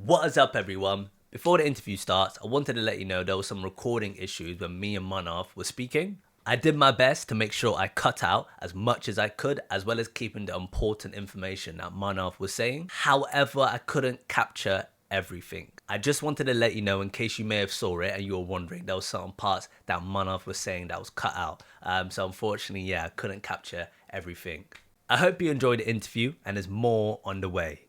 What is up, everyone? Before the interview starts, I wanted to let you know there was some recording issues when me and Manav were speaking. I did my best to make sure I cut out as much as I could, as well as keeping the important information that Manav was saying. However, I couldn't capture everything. I just wanted to let you know in case you may have saw it and you were wondering, there was certain parts that Manav was saying that was cut out. So unfortunately, yeah, I couldn't capture everything. I hope you enjoyed the interview and there's more on the way.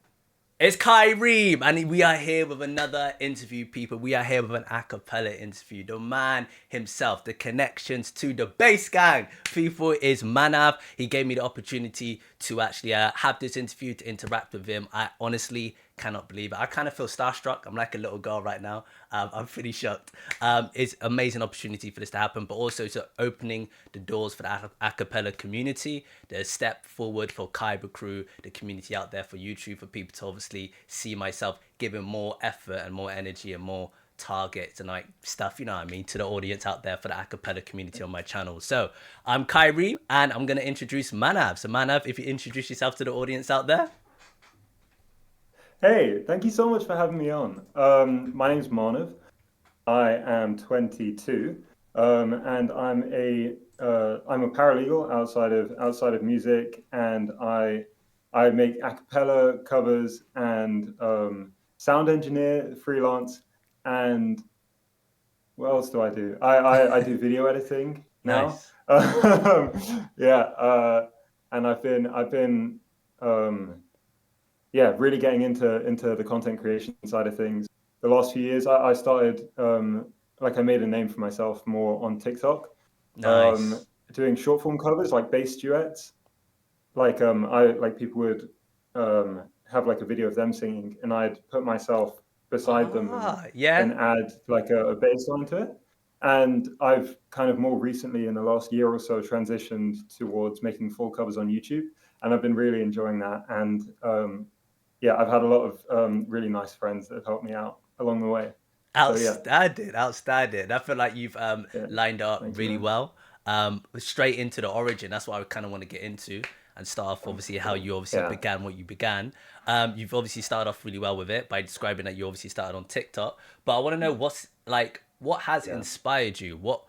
It's Kyrie, and we are here with another interview, people. We are here with an acapella interview. The man himself, the connections to the bass gang. People is Manav. He gave me the opportunity to actually have this interview, to interact with him. I honestly cannot believe it. I kind of feel starstruck. I'm like a little girl right now. I'm pretty shocked. It's an amazing opportunity for this to happen, but also to opening the doors for the acapella community, the step forward for Kyber crew, the community out there for YouTube, for people to obviously see myself giving more effort and more energy and more targets and like stuff, you know what I mean, to the audience out there for the acapella community on my channel. So I'm Kyrie and I'm going to introduce Manav. So Manav, if you introduce yourself to the audience out there. Hey, thank you so much for having me on. My name's Manav. I am 22, and I'm a paralegal outside of music, and I make a cappella covers and sound engineer freelance. And what else do I do? I do video editing now. Nice. Yeah, and I've been um, yeah, really getting into the content creation side of things. The last few years, I started like I made a name for myself more on TikTok, um, Nice. doing short form covers like bass duets. Like people would have like a video of them singing, and I'd put myself beside them Yeah. and add like a bass line to it. And I've kind of more recently in the last year or so transitioned towards making full covers on YouTube, and I've been really enjoying that. And yeah, I've had a lot of really nice friends that have helped me out along the way. So yeah, Outstanding, outstanding. I feel like you've yeah, lined up thank you, really man. well. Straight into the origin. That's what I kind of want to get into and start off. Obviously, how you obviously Yeah, began what you began. You've obviously started off really well with it by describing that you obviously started on TikTok. But I want to know what has yeah. inspired you. What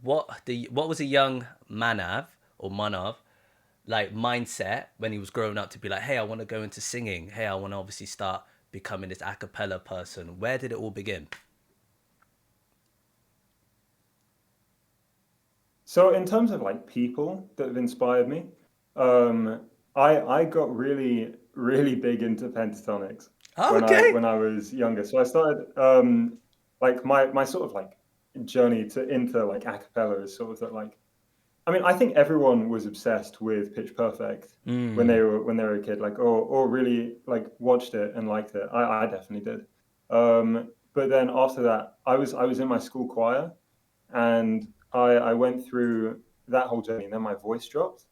was a young Manav or Manav like mindset when he was growing up to be like, hey, I want to go into singing. Hey, I want to obviously start becoming this a cappella person. Where did it all begin? So in terms of like people that have inspired me, um, I got really big into pentatonics Oh, when I okay. when I was younger. So I started like my sort of like journey to into like a cappella is sort of that like I mean, I think everyone was obsessed with Pitch Perfect Mm. when they were a kid, like or really like watched it and liked it. I definitely did. But then after that, I was in my school choir, and I went through that whole journey. And then my voice dropped,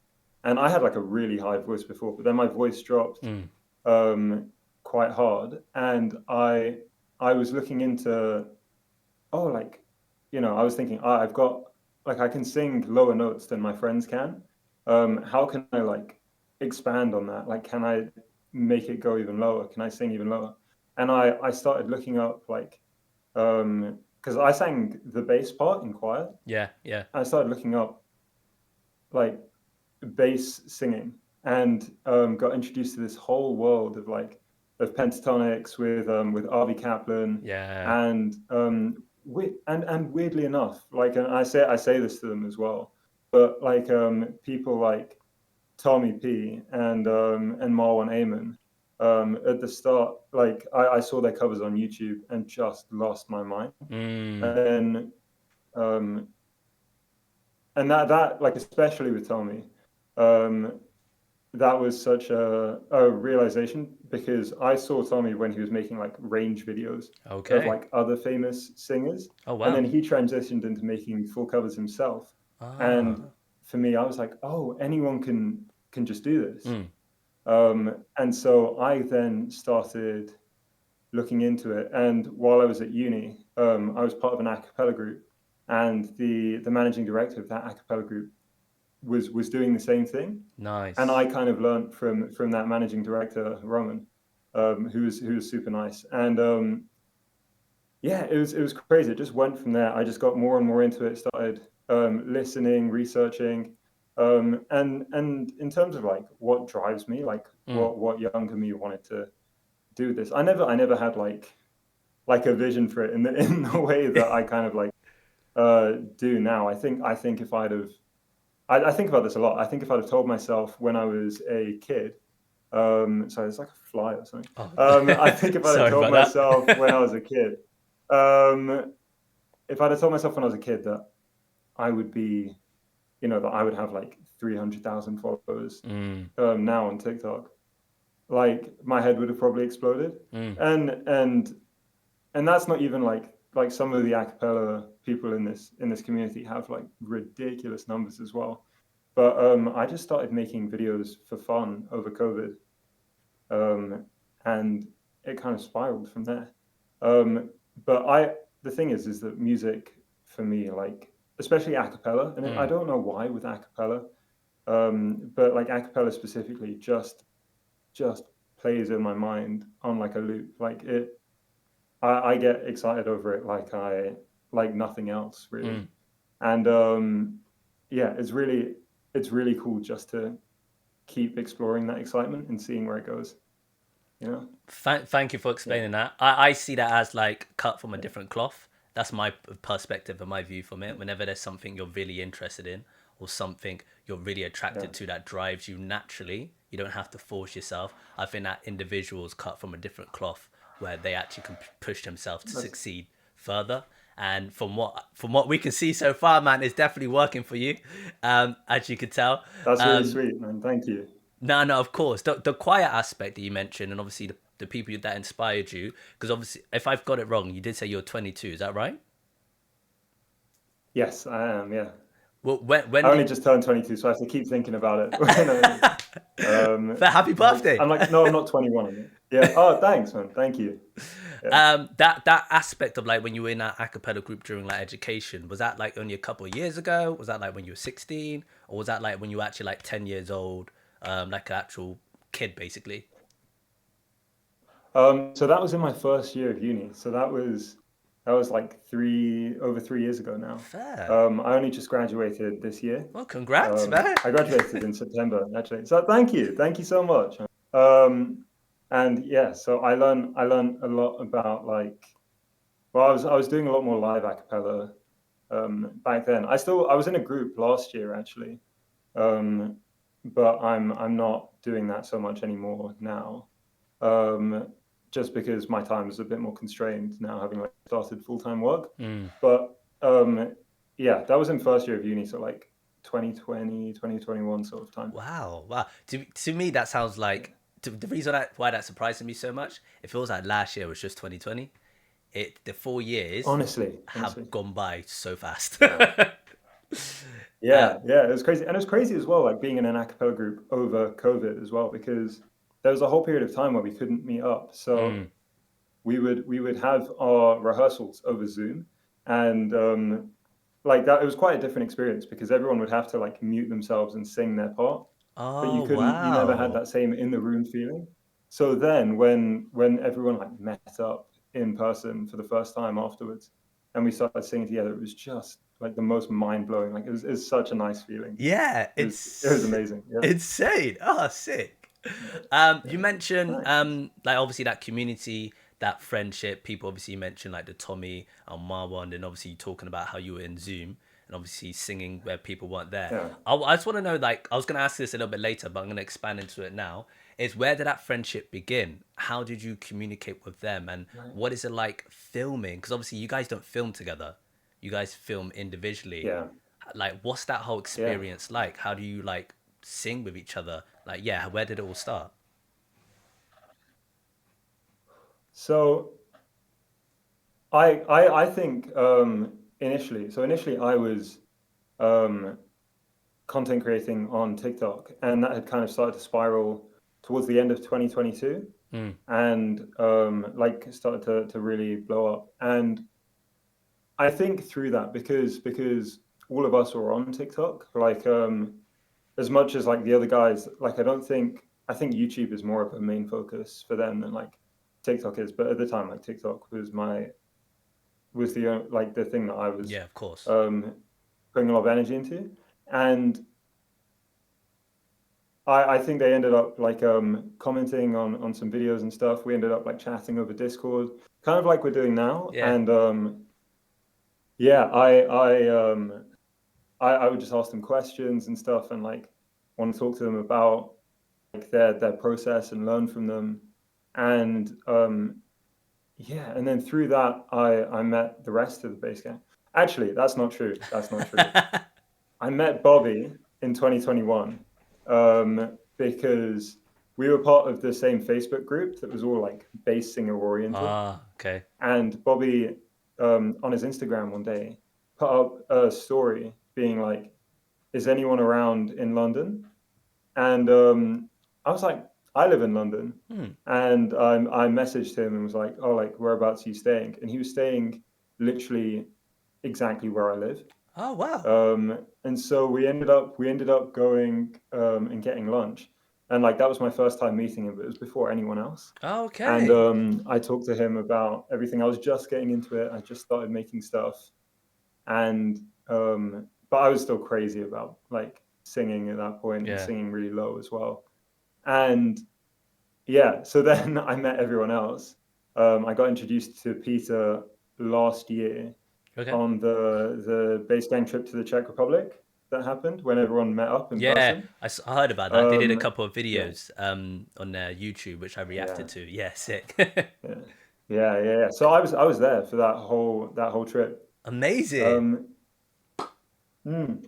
and I had like a really high voice before, but then my voice dropped Mm. um, quite hard, and I was looking into like I was thinking, I've got like I can sing lower notes than my friends can. How can I like expand on that? Like, can I make it go even lower? Can I sing even lower? And I started looking up like because I sang the bass part in choir. Yeah, yeah. I started looking up like bass singing and got introduced to this whole world of like of pentatonics with Arvi Kaplan Yeah. and and weirdly enough, like and I say this to them as well, but like people like Tommy P and Marwan Amen at the start, like I saw their covers on YouTube and just lost my mind. Mm. And um, and that like especially with Tommy, um, that was such a realization because I saw Tommy when he was making like range videos of Okay. like other famous singers, Oh, and wow. then he transitioned into making full covers himself. And Ah. for me, I was like, oh, anyone can just do this. Mm. And so I then started looking into it. And while I was at uni, I was part of an a cappella group, and the managing director of that a cappella group was doing the same thing, and I Nice. kind of learned from that managing director, Roman. who was super nice. And yeah, it was crazy. It just went from there. I just got more and more into it. Started listening, researching, and in terms of like what drives me, like Mm. what younger me wanted to do this. I never had like a vision for it in the in the way that I kind of like do now. I think if I'd have I think about this a lot. I think if I'd have told myself when I was a kid, sorry, it's like a fly or something. Oh, I think if I'd have sorry told about myself when I that. was a kid, um, if I'd have told myself when I was a kid that I would be, that I would have like 300,000 followers Mm, now on TikTok, like my head would have probably exploded. mm. And and and that's not even like some of the acapella people in this community have like ridiculous numbers as well. But I just started making videos for fun over COVID, and it kind of spiraled from there. Um, but the thing is that music for me, like especially acapella, and I Mm. don't know why with acapella, but like acapella specifically, just plays in my mind on like a loop. Like I get excited over it like nothing else really. Mm. And yeah, it's really cool just to keep exploring that excitement and seeing where it goes. You know? Thank you for Yeah, explaining that. I see that as like cut from a yeah, different cloth. That's my perspective and my view from it. Whenever there's something you're really interested in or something you're really yeah. attracted to that drives you naturally, you don't have to force yourself. I think that individuals cut from a different cloth where they actually can push themselves to That's succeed further. And from what we can see so far, man, it's definitely working for you, as you could tell. that's really Um, sweet, man. Thank you. no, no, of course. The quiet aspect that you mentioned, and obviously the people that inspired you, because obviously, if I've got it wrong, you did say you're 22. Is that right? Yes, I am. Yeah, Well, I when only did? just turned 22, so I have to keep thinking about it. When For happy like birthday. no, I'm not 21. Yeah. Oh, thanks, man. Thank you. Yeah. That aspect of like when you were in that a cappella group during like education, was that like only a couple of years ago? Was that like when you were 16, or was that like when you were actually like 10 years old, like an actual kid, basically? So that was in my first year of uni. So that was like over 3 years ago now. Fair. I only just graduated this year. Well, congrats, man. I graduated in September actually. So thank you so much. And yeah, so I learned a lot about like, well, I was doing a lot more live a cappella back then. I was in a group last year actually, um, but I'm not doing that so much anymore now. Um, just because my time is a bit more constrained now, having like started full time work. Mm. But yeah, that was in first year of uni, so like 2020, 2021 sort of time. Wow, wow. To me, that sounds Yeah. like the reason why that surprised me so much. It feels like last year was just 2020. The 4 years have Honestly, gone by so fast. yeah. uh, Yeah, it was crazy. And it was crazy as well, like being in an a cappella group over COVID as well, because there was a whole period of time where we couldn't meet up. So mm. we would have our rehearsals over Zoom, and like that, it was quite a different experience because everyone would have to like mute themselves and sing their part, but Oh you never had wow. that same in the room feeling. So then when everyone like met up in person for the first time afterwards, and we started singing together, it was just like the most mind blowing. Like it was such a nice feeling. Yeah, It was it's amazing. Yeah, insane. Oh, sick. You yeah. mentioned Thanks. like obviously that community, that friendship. People obviously you mentioned like the Tommy and Marwan, and obviously you talking about how you were in Zoom and obviously singing where people weren't there. Yeah. I just want to know, like, I was gonna ask this a little bit later, but I'm gonna expand into it now. Is where did that friendship begin? How did you communicate with them, and Right. what is it like filming? Because obviously you guys don't film together, you guys film individually. Yeah. Like, what's that whole Yeah. experience like? How do you like sing with each other? Like, yeah, where did it all start? So I think initially I was um, content creating on TikTok, and that had kind of started to spiral towards the end of 2022, Mm. and like started to really blow up. And I think through that because all of us were on TikTok, like as much as like the other guys, like I don't think. I think YouTube is more of a main focus for them than like TikTok is. But at the time, like TikTok was the like the thing that I was Yeah, of course. um, putting a lot of energy into, and I think they ended up like commenting on some videos and stuff. We ended up like chatting over Discord, kind of like we're doing now. Yeah. And yeah, I would just ask them questions and stuff, and like want to talk to them about like their process and learn from them. And yeah, and then through that, I met the rest of the bass gang. Actually, that's not true. That's not true. I met Bobby in 2021 because we were part of the same Facebook group that was all like bass singer oriented. Ah, okay. And Bobby, on his Instagram one day, put up a story being like, "Is anyone around in London?" And I was like, "I live in London." Hmm. And I messaged him and was like, "Oh, like whereabouts are you staying?" And he was staying literally exactly where I live. Oh, wow. And so we ended up going and getting lunch, and like that was my first time meeting him, but it was before anyone else. And Okay. I talked to him about everything. I was just getting into it. I just started making stuff, and but I was still crazy about like singing at that point and Yeah. singing really low as well. And yeah, so then I met everyone else. I got introduced to Peter last year Okay. on the bass gang trip to the Czech Republic that happened when everyone met up in Yeah, person. I heard about that. They did a couple of Yeah, videos on their YouTube, which I reacted yeah, to. Yeah, sick. yeah, yeah. So I was there for that whole trip, Amazing. um,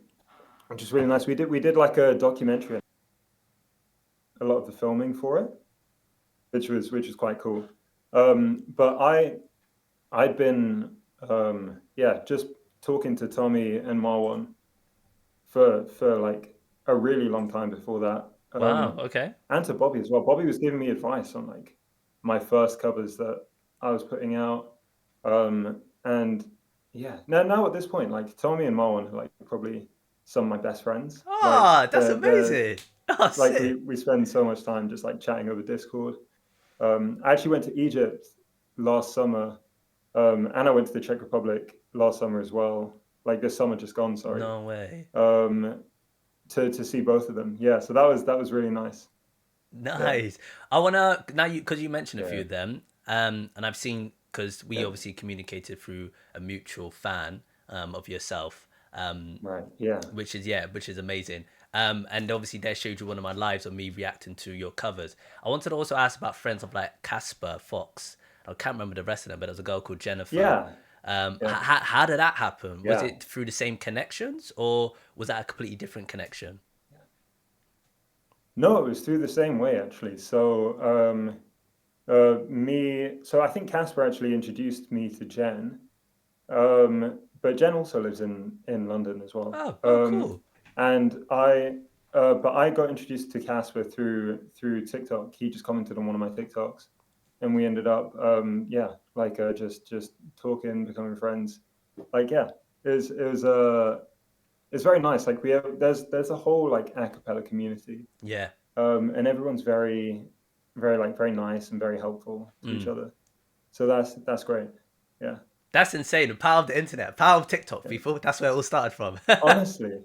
which is really nice. We did like a documentary, a lot of the filming for it, which was quite cool. But I'd been yeah, just talking to Tommy and Marwan for like a really long time before that. Wow. Okay. And to Bobby as well. Bobby was giving me advice on like my first covers that I was putting out. And yeah, now at this point, like Tommy and Marwan are like probably some of my best friends. Like Ah, that's they're amazing. Oh, like we sick. we spend so much time just like chatting over Discord. I actually went to Egypt last summer, and I went to the Czech Republic last summer as well. Like this summer just gone, sorry. No way. Um, to see both of them. Yeah, so that was really nice. Yeah, Nice. I wanna now you because you mentioned a few yeah, of them, and I've seen because we yeah. obviously communicated through a mutual fan of yourself, Right. Yeah, which is amazing. And obviously they showed you one of my lives of me reacting to your covers. I wanted to also ask about friends of like Casper, Fox. I can't remember the rest of them, but there's a girl called Jennifer. yeah, yeah, How did that happen? Was yeah. it through the same connections, or was that a completely different connection? No, it was through the same way actually. So, so I think Casper actually introduced me to Jen. But Jen also lives in London as well. Oh, cool. And but I got introduced to Casper through TikTok. He just commented on one of my TikToks, and we ended up, yeah, like just talking, becoming friends. Like, yeah, it's very nice. Like there's a whole like acapella community, Yeah. and everyone's very nice and very helpful to each Mm. other. So that's great. Yeah, That's insane. The power of the internet, power of TikTok, yeah. people. That's where it all started from. Honestly,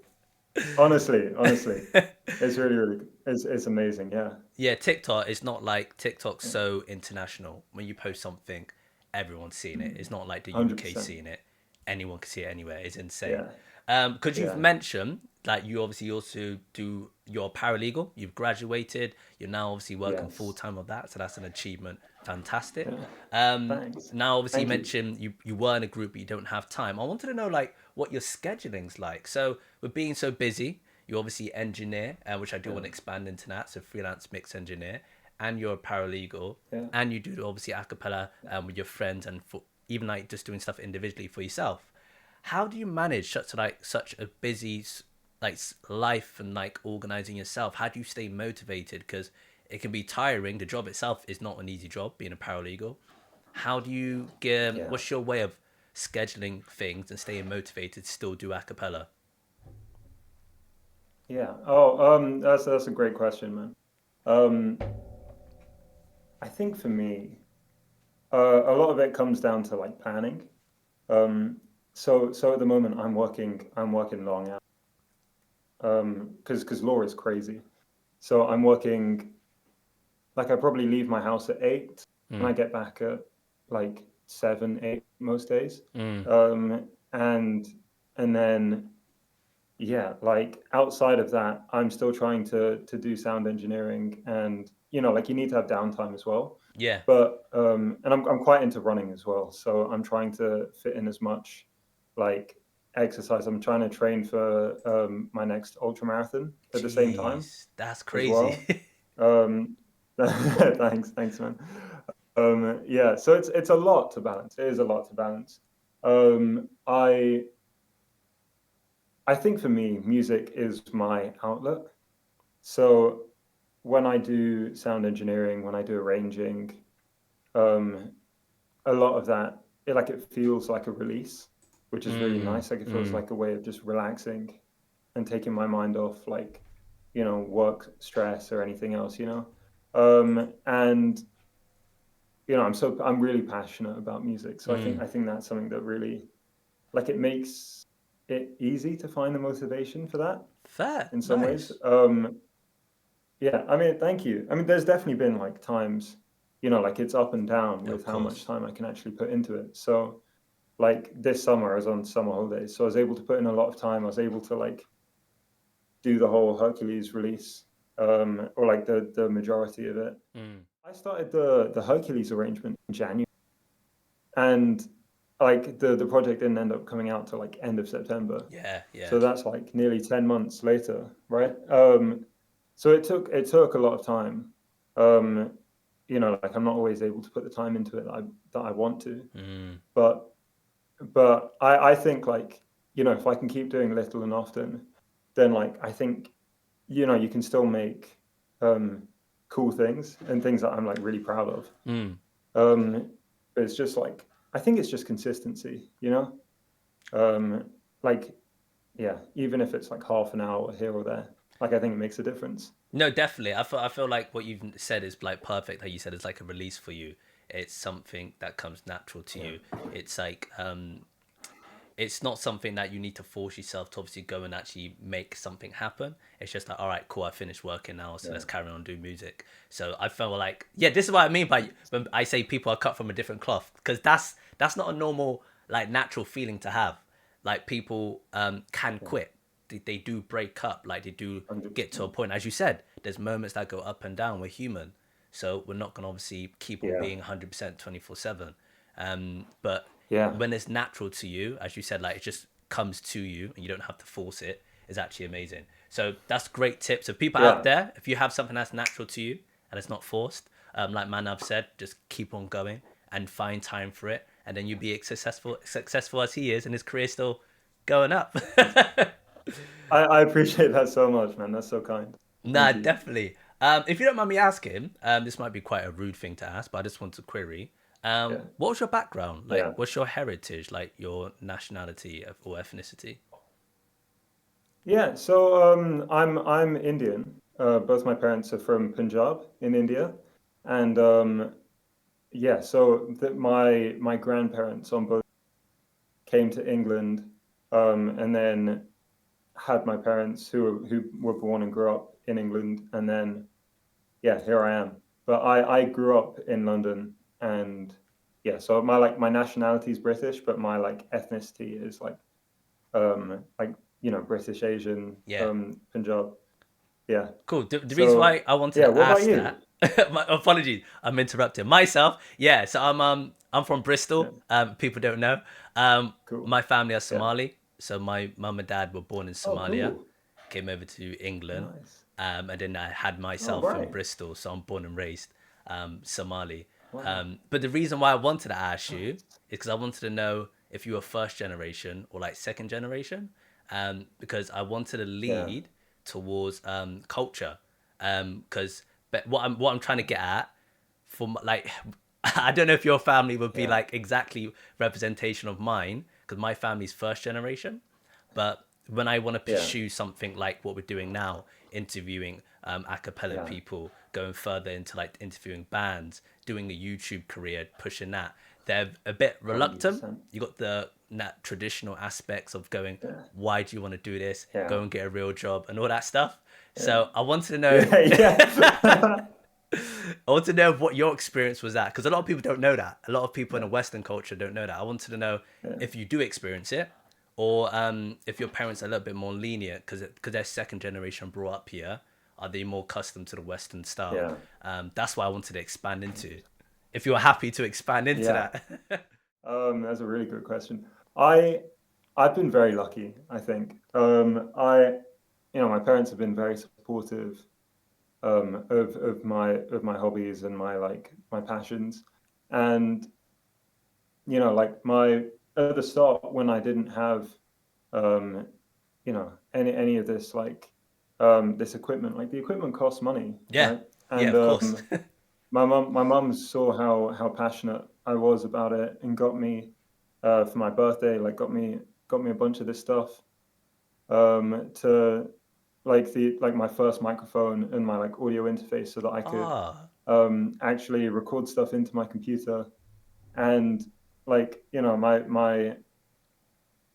honestly, it's really it's amazing. Yeah, Yeah, TikTok is not like TikTok's yeah, so international. When you post something, everyone's seeing it. It's not like the UK 100%. seeing it. Anyone can see it anywhere. It's insane. Yeah, Because you've yeah, mentioned like you obviously also do your paralegal. You've graduated. You're now obviously working full yes, time of that. So that's an achievement. Fantastic. yeah. Um, Thanks. Now obviously you Thank you. mentioned you were in a group but you don't have time. I wanted to know like what your scheduling's like. So with being so busy, you obviously engineer, which I do Yeah, want to expand into that. So freelance mix engineer, and you're a paralegal, yeah, and you do obviously acapella with your friends, and for even like just doing stuff individually for yourself. How do you manage such a busy life and like organizing yourself? How do you stay motivated? Because it can be tiring. The job itself is not an easy job, being a paralegal. How do you get? yeah, What's your way of scheduling things and staying motivated to still do acapella? yeah. Oh, that's a great question, man. Um, I think for me, a lot of it comes down to like planning. Um, so at the moment I'm working long hours. Because law is crazy. So I'm working like I probably leave my house at 8 and I Mm, get back at like 7, 8 most days. mm, And then yeah, like outside of that, I'm still trying to do sound engineering and like you need to have downtime as well. yeah. But and I'm quite into running as well. So I'm trying to fit in as much like exercise. I'm trying to train for my next ultra marathon at the same time Jeez, that's as crazy. well. Um thanks man. Yeah, so it's a lot to balance. It is a lot to balance. Um I I think for me, music is my outlet. So when I do sound engineering, when I do arranging, um, a lot of that, it feels like a release, which is really Mm, nice. Like it feels mm, like a way of just relaxing and taking my mind off work stress or anything else. And I'm really passionate about music. So I think mm. I think that's something that really like it makes it easy to find the motivation for that Fair, in some ways. nice. Yeah, I mean, thank you. I mean, there's definitely been like times, like it's up and down Of with how much course. time I can actually put into it. So, like this summer, I was on summer holidays, so I was able to put in a lot of time. I was able to like do the whole Hercules release, or like the majority of it. Mm. I started the Hercules arrangement in January, and like the project didn't end up coming out till like end of September. Yeah, yeah. So that's like nearly 10 months later, right? So it took a lot of time. Um, like I'm not always able to put the time into it that I want to, Mm, but I think like, if I can keep doing little and often, then like I think, you can still make cool things and things that I'm like really proud of. mm. Um, but it's just like I think it's just consistency. Um, like yeah, even if it's like half an hour here or there, like I think it makes a difference. No, definitely. I feel like what you've said is like perfect. How you said it's like a release for you. It's something that comes natural to Yeah, you. It's like it's not something that you need to force yourself to obviously go and actually make something happen. It's just like, all right, cool, I finished working now, so yeah, let's carry on doing music. So I felt like, yeah, this is what I mean by when I say people are cut from a different cloth, because that's not a normal like natural feeling to have. Like people can yeah, quit. They do break up. Like they do get to a 100%. point. As you said, there's moments that go up and down. We're human, so we're not gonna obviously keep on Yeah, being 100% 24/7. But yeah, when it's natural to you, as you said, like it just comes to you and you don't have to force it, is actually amazing. So that's great tips. So people out yeah. there, if you have something that's natural to you and it's not forced, like Manav said, just keep on going and find time for it, and then you'll be successful as he is, and his career's still going up. Thanks. I appreciate that so much, man. That's so kind. Nah, Thank you. definitely. If you don't mind me asking, this might be quite a rude thing to ask, but I just want to query. Yeah, What was your background? Like, yeah, what's your heritage? Like, your nationality or ethnicity? yeah. So I'm Indian. Both my parents are from Punjab in India, and yeah. So my grandparents on both came to England, and then had my parents who were born and grew up in England, and then yeah, here I am. But I grew up in London, and yeah, so my nationality is British, but my like ethnicity is like British Asian, Yeah. Punjab. Yeah. Cool. The reason So why I wanted yeah, to what about ask you? that, my apologies, I'm interrupting myself. Yeah, so I'm from Yeah, Bristol. People don't know. Um, cool. my family are Yeah. Somali, so my mum and dad were born in Oh, Somalia, cool. came over to England, Nice. and then I had Oh, myself in right. Bristol, so I'm born and raised Somali. Wow. But the reason why I wanted to ask you Nice. is because I wanted to know if you were first generation or like second generation, because I wanted to Yeah. lead towards culture, because but what I'm trying to get at for like I don't know if your family would be Yeah. like exactly representation of mine because my family's first generation, but when I want to Yeah. pursue something like what we're doing now, interviewing acapella Yeah. people, going further into like interviewing bands, doing a YouTube career, pushing that. They're a bit reluctant. 100%. You got the traditional aspects of going, Yeah. why do you want to do this? Yeah. Go and get a real job and all that stuff. Yeah. So I wanted to know, Yeah. Yeah. I want to know what your experience was at, because a lot of people don't know that. A lot of people in the Western culture don't know that. I wanted to know Yeah. if you do experience it, or if your parents are a little bit more lenient because they're second generation brought up here. Are they more accustomed to the Western style? Yeah. That's why I wanted to expand into. If you're happy to expand into Yeah. that. That's a really good question. I I've been very lucky, I think. My parents have been very supportive of my hobbies and my passions. And like my at the start when I didn't have um, any of this this equipment, like the equipment costs money, Yeah, right? yeah, And of course. my mum saw how passionate I was about it and got me for my birthday, like got me a bunch of this stuff to like my first microphone and my like audio interface so that I could Ah, actually record stuff into my computer. And my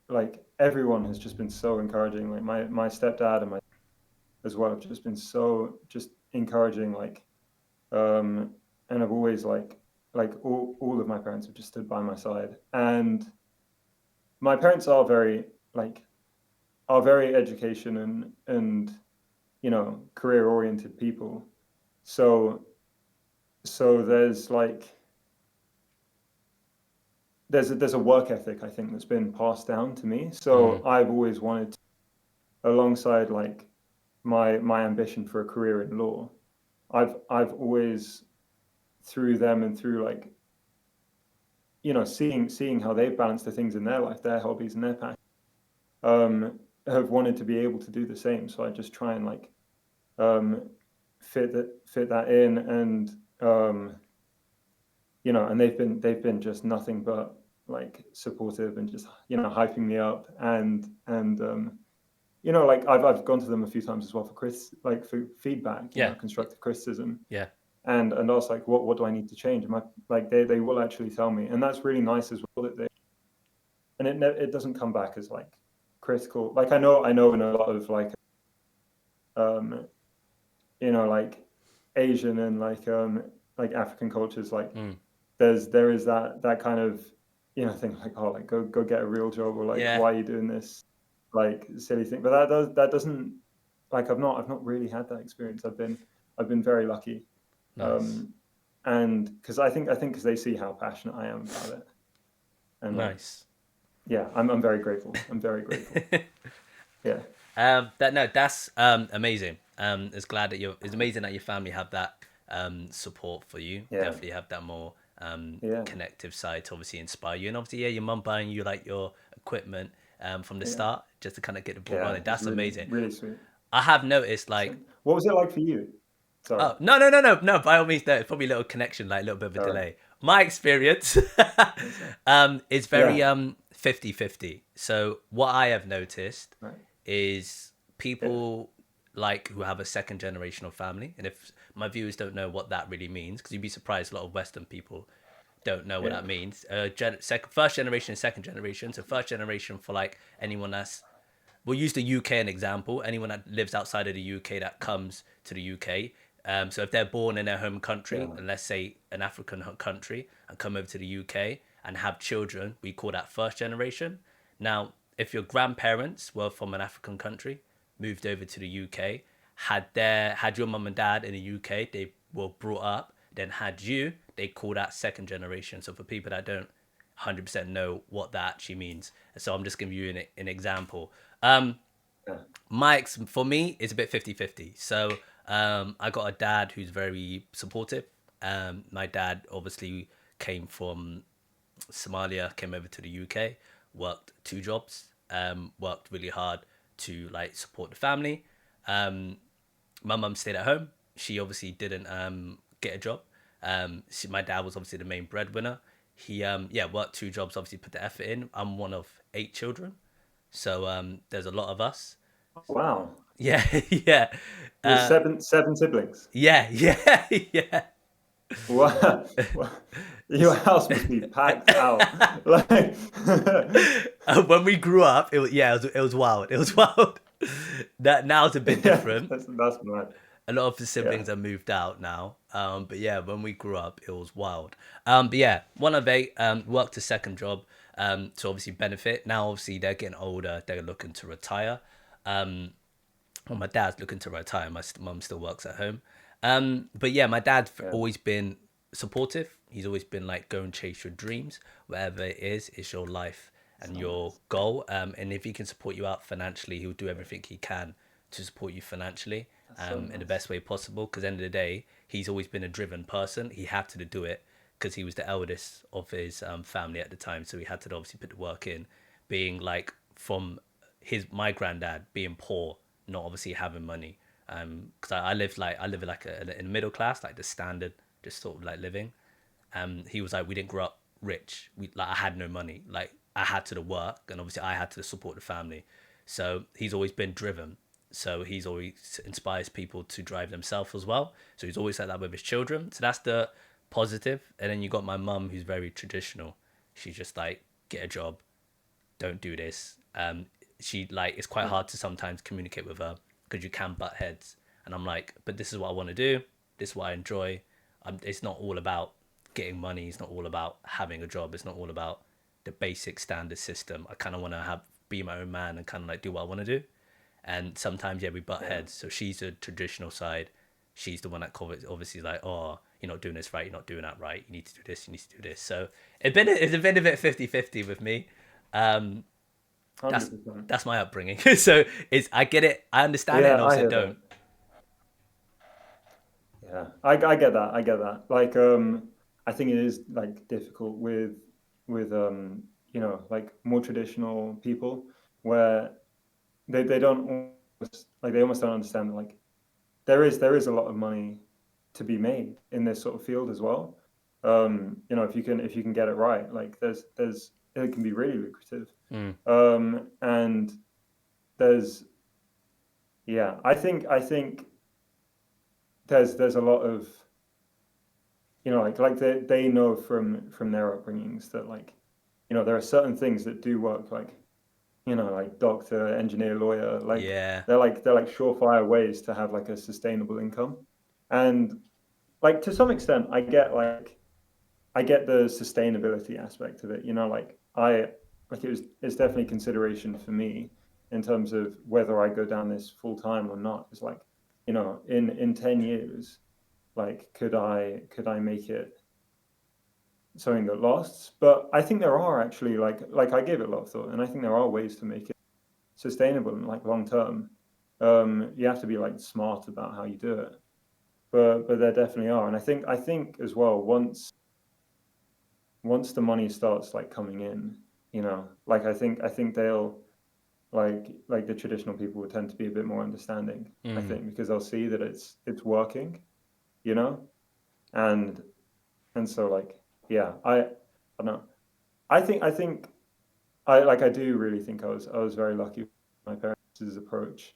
like everyone has just been so encouraging. Like my stepdad and my as well have just been so just encouraging. Um, and I've always like all of my parents have just stood by my side. And my parents are like very education and career oriented people. So there's a work ethic I think that's been passed down to me. mm, So I've always wanted to, alongside like my ambition for a career in law, I've always through them and through like seeing how they balance the things in their life, their hobbies and their passion, have wanted to be able to do the same. So I just try and um, fit that in. And and they've been just nothing but like supportive and just hyping me up. And like I've gone to them a few times as well for for feedback, yeah, constructive criticism. yeah, And I was like, what do I need to change? They will actually tell me, and that's really nice as well that they, and it doesn't come back as like critical. Like I know in a lot of um like Asian and like African cultures, like mm, there is that kind of thing, like, oh, like go get a real job, or like, yeah, why are you doing this like silly thing? But that doesn't, like, I've not really had that experience. I've been very lucky. nice, um and because I think because they see how passionate I am about it. And like, nice. yeah, I'm very grateful. I'm very grateful. Yeah. That's amazing. It's amazing that your family have that support for you. Yeah. Definitely have that more Yeah. connective side to obviously inspire you. And obviously, yeah, your mum buying you like your equipment from the Yeah. start just to kind of get the ball Yeah, running. it's That's really amazing. really sweet. I have noticed So like, what was it like for you? Sorry. oh, no, by all means, no, it's probably a little connection, like a little bit of a Sorry. delay. My experience That's right. is very Yeah. 50-50. So what I have noticed Right. is Yeah. people like who have a second generational family, and if my viewers don't know what that really means, because you'd be surprised a lot of Western people don't know what Yeah. that means. First generation, second generation. So first generation for like anyone that's, we'll use the UK an example. Anyone that lives outside of the UK that comes to the UK. So if they're born in their home country, Yeah. and let's say an African country, and come over to the UK and have children, we call that first generation. Now, if your grandparents were from an African country, moved over to the UK, had your mum and dad in the UK, they were brought up, then had you, they call that second generation. So for people that don't 100% know what that actually means, so I'm just giving you an example. Yeah. For me, it's a bit 50-50. So I got a dad who's very supportive. My dad obviously came from Somalia, came over to the UK, worked two jobs, worked really hard to like support the family. Um, my mum stayed at home. She obviously didn't get a job. My dad was obviously the main breadwinner. He worked two jobs, obviously put the effort in. I'm one of eight children, so there's a lot of us. Wow. Yeah, yeah, With uh, seven siblings. yeah, yeah, yeah. Wow. Your house must be packed out. Like, When we grew up, it was, yeah, it was wild. It was wild. That now it's a bit yeah, different. that's mad. A lot of the Yeah. siblings have moved out now. But yeah, when we grew up, it was wild. But yeah, one of eight, worked a second job, to obviously benefit. Now, obviously, they're getting older. They're looking to retire. Um, well, my dad's looking to retire. My mum still works at home. But yeah, my dad's Yeah. always been supportive. He's always been like, go and chase your dreams. Whatever it is, it's your life and So your nice. goal. And if he can support you out financially, he'll do everything he can to support you financially, That's so in the nice. best way possible. Because end of the day, he's always been a driven person. He had to do it because he was the eldest of his family at the time. So he had to obviously put the work in, being like from my granddad being poor, not obviously having money. Because I live like in the middle class, like the standard, just sort of like living. He was like, we didn't grow up rich. We like I had no money. Like I had to work, and obviously I had to support the family. So he's always been driven. So he's always inspires people to drive themselves as well. So he's always like that with his children. So that's the positive. And then you got my mum, who's very traditional. She's just like, get a job, don't do this. She like it's quite Yeah. hard to sometimes communicate with her because you can butt heads. And I'm like, but this is what I want to do. This is what I enjoy. It's not all about getting money. It's not all about having a job. It's not all about the basic standard system. I kind of want to have be my own man and kind of like do what I want to do. And sometimes yeah, we butt Yeah. heads. So she's the traditional side. She's the one that covers obviously like, oh, you're not doing this right. You're not doing that right. You need to do this. You need to do this. So it's been a bit 50-50 with me. Um, that's 100%. that's my upbringing. So it's I get it, I understand it, and Yeah, I also hear that. don't. Yeah, I get that. I get that. Like, I think it is like difficult with like more traditional people where they don't almost like they almost don't understand like there is a lot of money to be made in this sort of field as well. If you can get it right, like there's it can be really lucrative. Mm, And there's yeah, I think there's a lot of like they know from their upbringings that like there are certain things that do work like like doctor, engineer, lawyer, like yeah. they're like surefire ways to have like a sustainable income. And like to some extent I get the sustainability aspect of it. Like it's definitely consideration for me in terms of whether I go down this full time or not. It's like, in 10 years, like could I make it something that lasts? But I think there are actually like I gave it a lot of thought, and I think there are ways to make it sustainable and like long term. You have to be like smart about how you do it, but there definitely are. And I think as well, once the money starts like coming in, like I think they'll like the traditional people would tend to be a bit more understanding. I Mm, think because they'll see that it's working, you know, and so like yeah, I don't know. I think I do really think I was very lucky with my parents' approach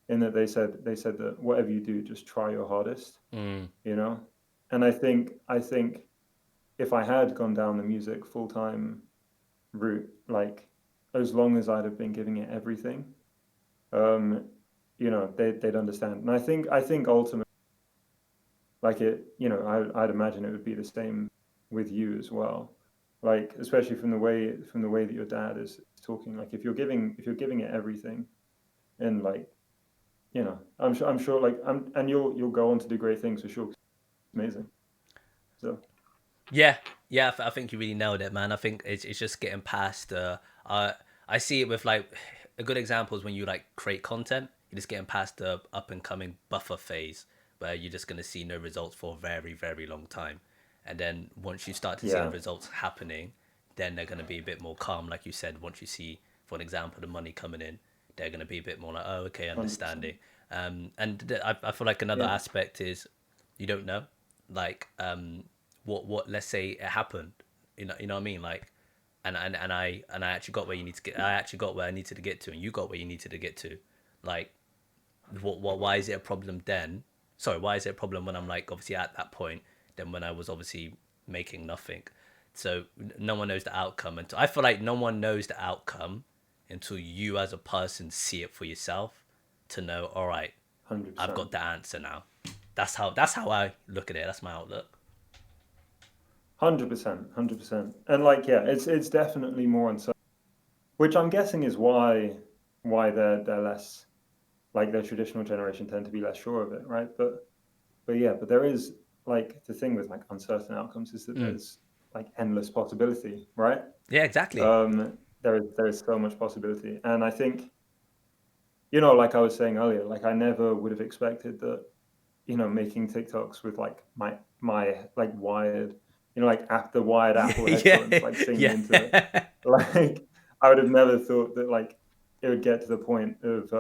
in that they said that whatever you do, just try your hardest, mm, you know. And I think if I had gone down the music full time route, like as long as I'd have been giving it everything, um, they'd understand. And I think ultimately, like I'd imagine it would be the same with you as well. Like especially from the way that your dad is talking. Like if you're giving it everything, and like I'm sure like and you'll go on to do great things for sure. It's amazing. So yeah, yeah. I think you really nailed it, man. I think it's just getting past. I see it with like a good example is when you like create content. You're just getting past the up and coming buffer phase where you're just gonna see no results for a very very long time, and then once you start to see the yeah, results happening, then they're gonna be a bit more calm, like you said. Once you see, for an example, the money coming in, they're gonna be a bit more like, oh, okay, 100%. understanding. I feel like another Yeah, aspect is you don't know, like what let's say it happened, you know what I mean, like and I actually got where you need to get, I actually got where I needed to get to, and you got where you needed to get to, Like, why is it a problem then? Sorry, why is it a problem when I'm like obviously at that point than when I was obviously making nothing? So no one knows the outcome until I feel like no one knows the outcome until you as a person see it for yourself to know, all right, I've 100%. got the answer now. That's how I look at it. That's my outlook. 100%. 100%. And like, yeah, it's definitely more uncertain, which I'm guessing is why they're less, like their traditional generation tend to be less sure of it, right? But yeah, but there is, like, the thing with like uncertain outcomes is that Mm. there's like endless possibility, right? Yeah, exactly. There is so much possibility, and I think, like I was saying earlier, like I never would have expected that, making TikToks with like my like wired, like the wired Apple Yeah, headphones, like singing yeah. into it, like I would have never thought that like it would get to the point of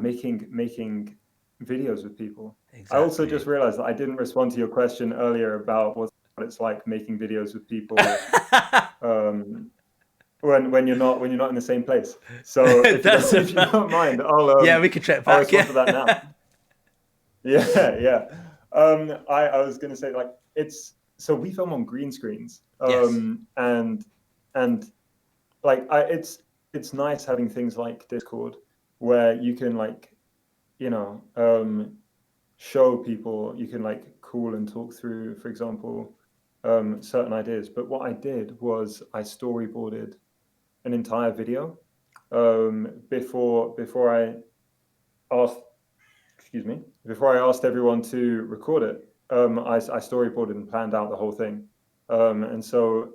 making videos with people. I also just Exactly. realized that I didn't respond to your question earlier about what it's like making videos with people um, when you're not in the same place. So if you That's don't a if you fact. don't mind, Yeah, we could track I'll back. respond Yeah. to that now. Yeah, yeah. I was gonna say, like, it's so we film on green screens, Yes. and like it's nice having things like Discord where you can like you know show people, you can like call and talk through, for example, certain ideas. But what I did was I storyboarded an entire video before I asked, excuse me, before I asked everyone to record it. I storyboarded and planned out the whole thing, and so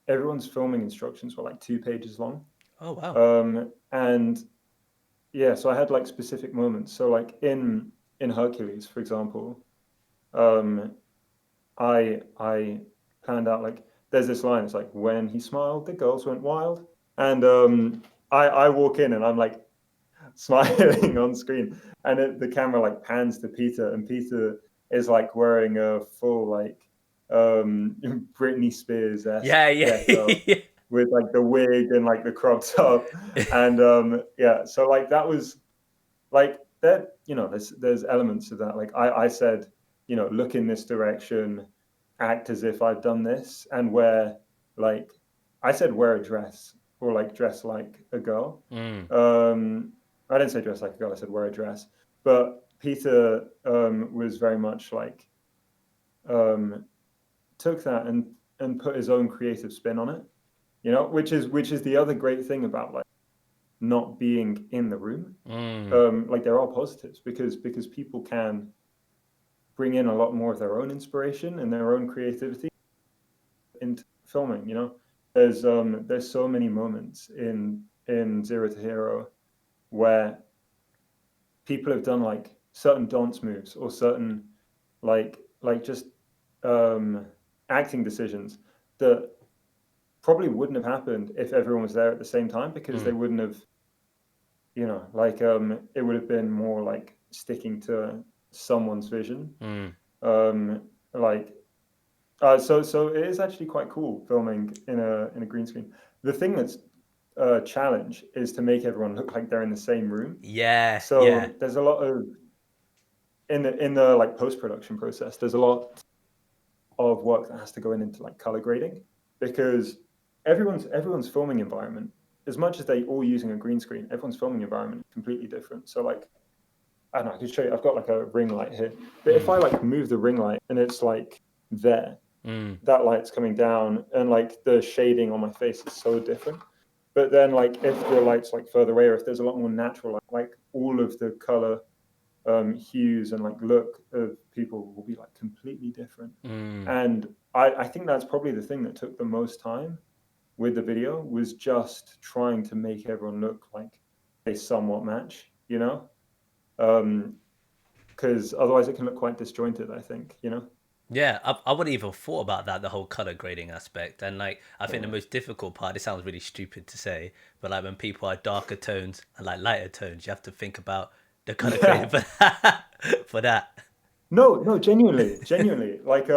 everyone's filming instructions were like 2 pages long, Oh wow. and yeah, so I had like specific moments. So like in Hercules, for example, um, I planned out like there's this line. It's like when he smiled, the girls went wild, and I walk in and I'm like smiling on screen, and the camera like pans to Peter, and Peter is like wearing a full like Britney Spears esque Yeah, yeah. getup Yeah. with like the wig and like the crop top, and yeah, so like that was like that. There's elements of that. Like I said, look in this direction, act as if I've done this, and wear like I said wear a dress or like dress like a girl. Mm. I didn't say dress like a girl. I said wear a dress. But Peter was very much like um, took that and put his own creative spin on it. Which is the other great thing about like not being in the room. Mm. Like there are positives because people can bring in a lot more of their own inspiration and their own creativity into filming. There's so many moments in Zero to Hero where people have done like certain dance moves or certain like just um, acting decisions that probably wouldn't have happened if everyone was there at the same time, because they Mm. wouldn't have, like it would have been more like sticking to someone's vision. Mm. Um, like so it is actually quite cool filming in a green screen. The thing that's a challenge is to make everyone look like they're in the same room. Yeah, yeah. So there's a lot of in the like post-production process, there's a lot of work that has to go into like color grading, because everyone's filming environment, as much as they all using a green screen, everyone's filming environment is completely different. So like I don't know, I can show you. I've got like a ring light here, but if Mm. I like move the ring light and it's like there, Mm. that light's coming down, and like the shading on my face is so different. But then like if the light's like further away, or if there's a lot more natural light, like all of the color hues and like look of people will be like completely different. Mm. And I think that's probably the thing that took the most time with the video, was just trying to make everyone look like they somewhat match. Because otherwise it can look quite disjointed, I think. Yeah, I wouldn't even thought about that, the whole color grading aspect. And like, I think the Yeah. most difficult part, it sounds really stupid to say, but like when people are darker tones and like lighter tones, you have to think about the color grading Yeah. for that. For that. No, no, genuinely. Like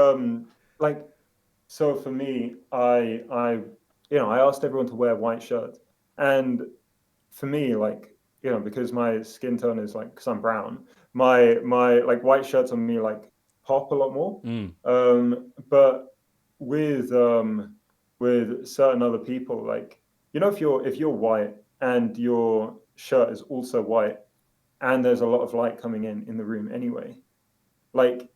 so for me, I asked everyone to wear white shirts. And for me, like, you know, because my skin tone is like, because I'm brown, my like white shirts on me like pop a lot more. But with certain other people, like, you know, if you're white and your shirt is also white and there's a lot of light coming in the room anyway, like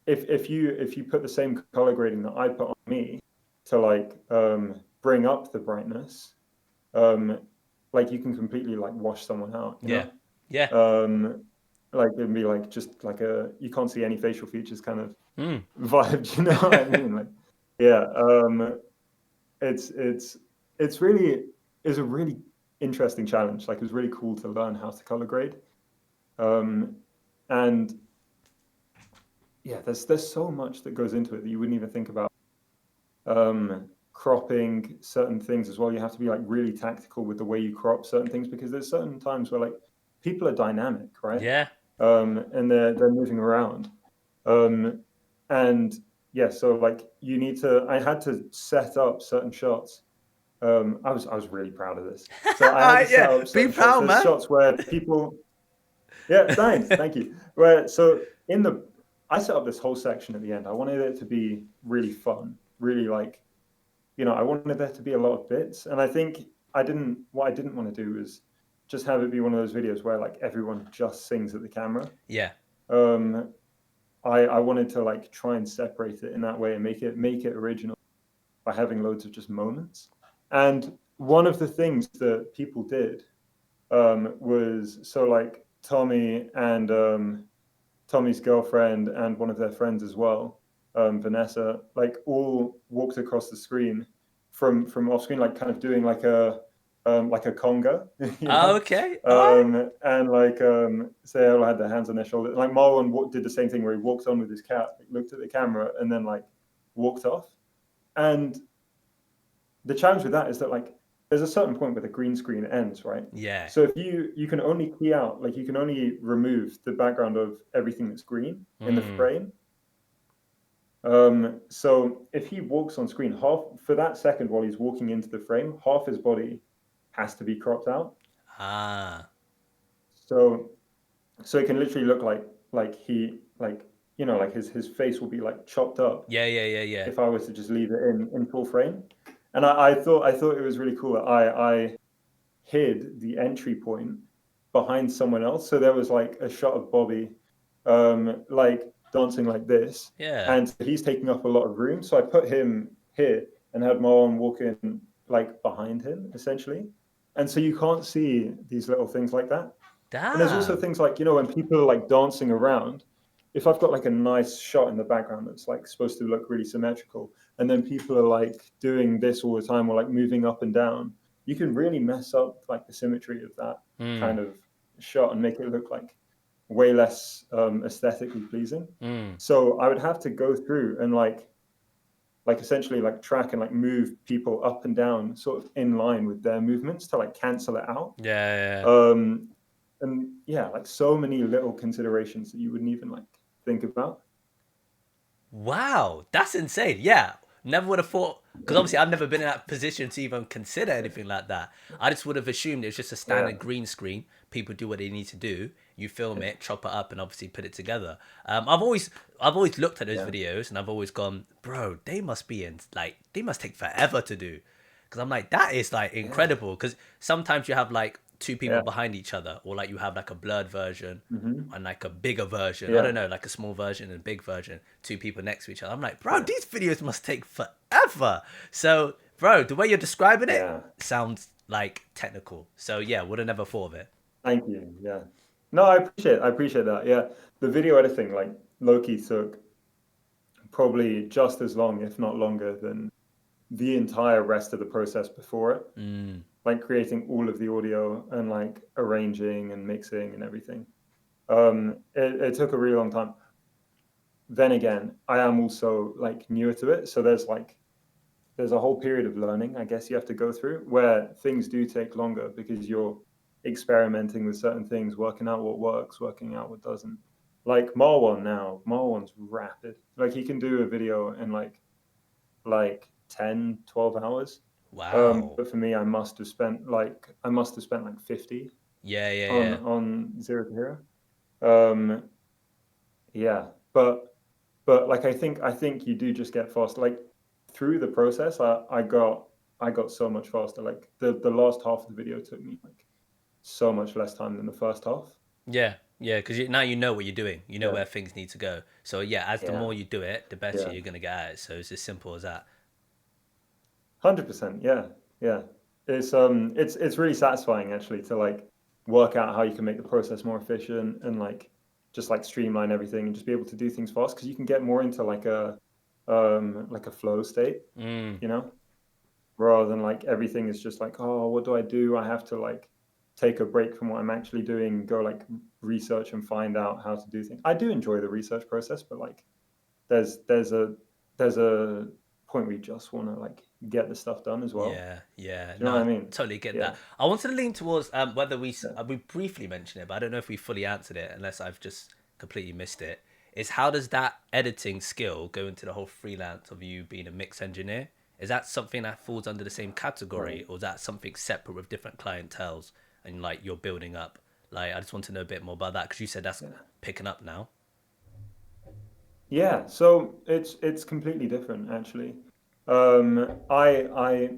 if you put the same color grading that I put on me to like bring up the brightness, um like you can completely like wash someone out, you Yeah. know. Yeah. Like it'd be like just like a you can't see any facial features kind of Mm. vibe. You know what I mean? Like, yeah. It's it's it's really is a really interesting challenge. Like it was really cool to learn how to color grade. Um, and yeah, there's so much that goes into it that you wouldn't even think about. Cropping certain things as well. You have to be like really tactical with the way you crop certain things because there's certain times where like people are dynamic, right? Yeah. And they're moving around. Um, and yeah, so like you need to. I had to set up certain shots. I was really proud of this. So I had to set Yeah. up Be certain shots. proud, There's man. shots where people. Yeah, thanks, thank you. Where so in the I set up this whole section at the end. I wanted it to be really fun, really like, you know, I wanted there to be a lot of bits. And I think what I didn't want to do is just have it be one of those videos where like everyone just sings at the camera. Yeah. Um, I wanted to like try and separate it in that way and make it original by having loads of just moments. And one of the things that people did was so like Tommy and Tommy's girlfriend and one of their friends as well, Vanessa, like all walked across the screen from off screen, like kind of doing like a conga, you know, Okay. All right. and like so they all had their hands on their shoulders. Like Marlon did the same thing where he walked on with his cat, like, looked at the camera, and then like walked off. And the challenge with that is that like there's a certain point where the green screen ends, right? Yeah. So if you can only key out, like you can only remove the background of everything that's green in the Mm. frame. So if he walks on screen, half for that second while he's walking into the frame, half his body has to be cropped out. Ah. So so it can literally look like he like you know like his face will be like chopped up Yeah. Yeah. Yeah. Yeah. if I was to just leave it in full frame. And I thought it was really cool that I hid the entry point behind someone else. So there was like a shot of Bobby, like dancing like this, Yeah. and he's taking up a lot of room. So I put him here and had Marlon walk in like behind him, essentially. And so you can't see these little things like that. And there's also Damn. things like, you know, when people are like dancing around, if I've got like a nice shot in the background that's like supposed to look really symmetrical, and then people are like doing this all the time or like moving up and down, you can really mess up like the symmetry of that Mm. kind of shot and make it look like way less aesthetically pleasing. Mm. So I would have to go through and like essentially like track and like move people up and down sort of in line with their movements to like cancel it out. Yeah. Um, and yeah, like so many little considerations that you wouldn't even like think about. Wow, that's insane. Yeah, never would have thought because obviously I've never been in that position to even consider anything like that. I just would have assumed it's just a Yeah, standard green screen. People do what they need to do. You film yeah, it, chop it up, and obviously put it together. I've always looked at those yeah, videos and I've always gone, bro, they must be in like they must take forever to do. Because I'm like that is like yeah, incredible. Because sometimes you have like two people yeah, behind each other, or like you have like a blurred version hmm, and like a bigger version. I yeah, don't know, like a small version and a big version, two people next to each other. I'm like, bro, yeah, these videos must take forever. So, bro, the way you're describing it yeah. sounds like technical. So yeah, would have never thought of it. Thank you. Yeah. No, I appreciate that. Yeah. The video editing, like Loki took probably just as long, if not longer, than the entire rest of the process before it. Mm, Like creating all of the audio and like arranging and mixing and everything. It took a really long time. Then again, I am also like newer to it. So there's a whole period of learning, I guess you have to go through where things do take longer because you're experimenting with certain things, working out what works, working out what doesn't. Like Marwan's rapid. Like he can do a video in like 10, 12 hours. wow. But for me, I must have spent like 50. Yeah, yeah, on yeah. Zero to Hero. Um, yeah, but like I think you do just get fast. Like through the process, I got so much faster. Like the last half of the video took me like so much less time than the first half. Yeah, yeah, because now you know what you're doing. You know Yeah, where things need to go. So yeah, as the yeah, more you do it, the better yeah. you're gonna get at it. So it's as simple as that. 100%. Yeah, yeah. It's really satisfying actually to like work out how you can make the process more efficient and like just like streamline everything and just be able to do things fast because you can get more into like a flow state, Mm, you know, rather than like everything is just like, oh, what do I do? I have to like take a break from what I'm actually doing, go like research and find out how to do things. I do enjoy the research process, but like there's there's a there's a point where you just want to like get the stuff done as well. yeah, yeah. Do you know No, what I I mean? totally get Yeah, that. I wanted to lean towards whether yeah, we briefly mentioned it, but I don't know if we fully answered it unless I've just completely missed it. Is how does that editing skill go into the whole freelance of you being a mix engineer? Is that something that falls under the same right. category, or is that something separate with different clientels and like you're building up? Like, I just want to know a bit more about that because you said that's Yeah, picking up now. yeah. So it's completely different actually. I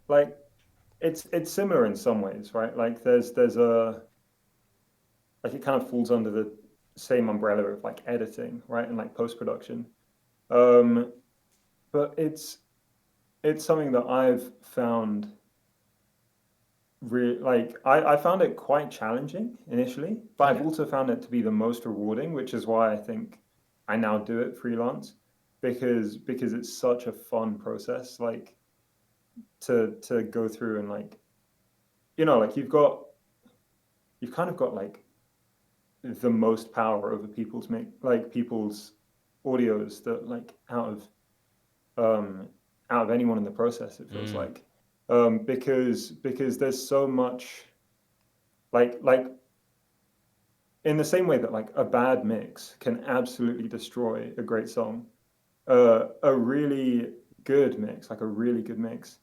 like it's similar in some ways, right? Like there's a like it kind of falls under the same umbrella of like editing, right, and like post production. Um, but it's something that I've found like I found it quite challenging initially, but I've Okay. also found it to be the most rewarding, which is why I think I now do it freelance because it's such a fun process, like to go through and like like you've kind of got like the most power over people's make like people's audios that like um out of anyone in the process it feels Mm, like because there's so much like in the same way that like a bad mix can absolutely destroy a great song, a really good mix, like a really good mix,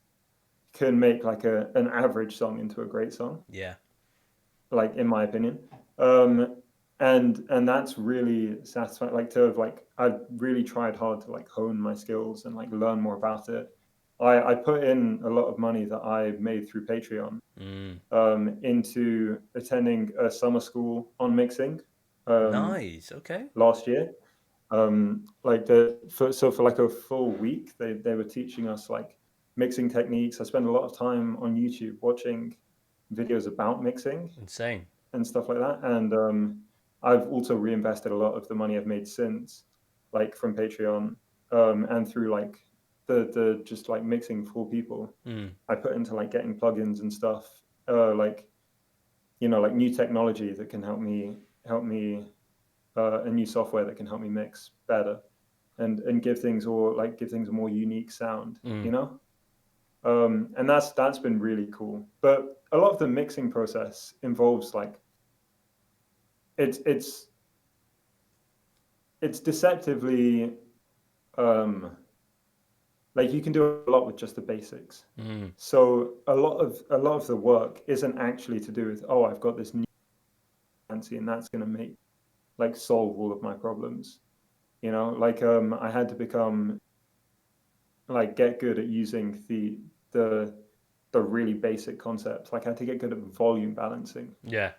can make like an average song into a great song. yeah. Like in my opinion, um, and that's really satisfying. Like to have like I really tried hard to like hone my skills and like learn more about it. I put in a lot of money that I made through Patreon Mm, into attending a summer school on mixing um, nice. Okay. last year. So for like a full week, they were teaching us like mixing techniques. I spent a lot of time on YouTube watching videos about mixing Insane. and stuff like that. And I've also reinvested a lot of the money I've made since, like from Patreon and through like the just like mixing for people. Mm, I put into like getting plugins and stuff, like like new technology that can help me and new software that can help me mix better and give things a more unique sound, mm. and that's been really cool. But a lot of the mixing process involves like it's it's it's deceptively um, like you can do a lot with just the basics. Mm. So a lot of the work isn't actually to do with, oh, I've got this new fancy and that's going to make like solve all of my problems. Like I had to become like get good at using the the really basic concepts. Like I had to get good at volume balancing, Yeah.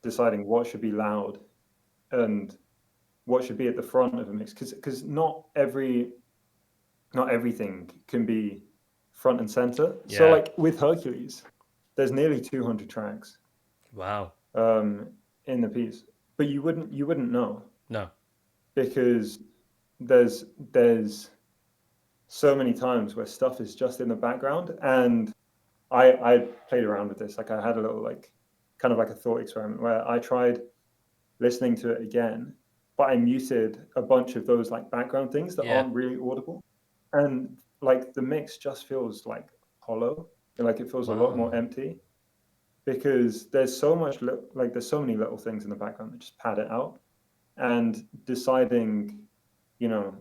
deciding what should be loud and what should be at the front of a mix because not everything can be front and center. So Yeah. like with Hercules, there's nearly 200 tracks Wow. um, in the piece, but you wouldn't know No. because there's so many times where stuff is just in the background, and I played around with this. Like I had a little like kind of like a thought experiment where I tried listening to it again, but I muted a bunch of those like background things that Yeah. aren't really audible, and like the mix just feels like hollow, like it feels a lot more Wow. empty because there's so many little things in the background that just pad it out, and deciding, you know,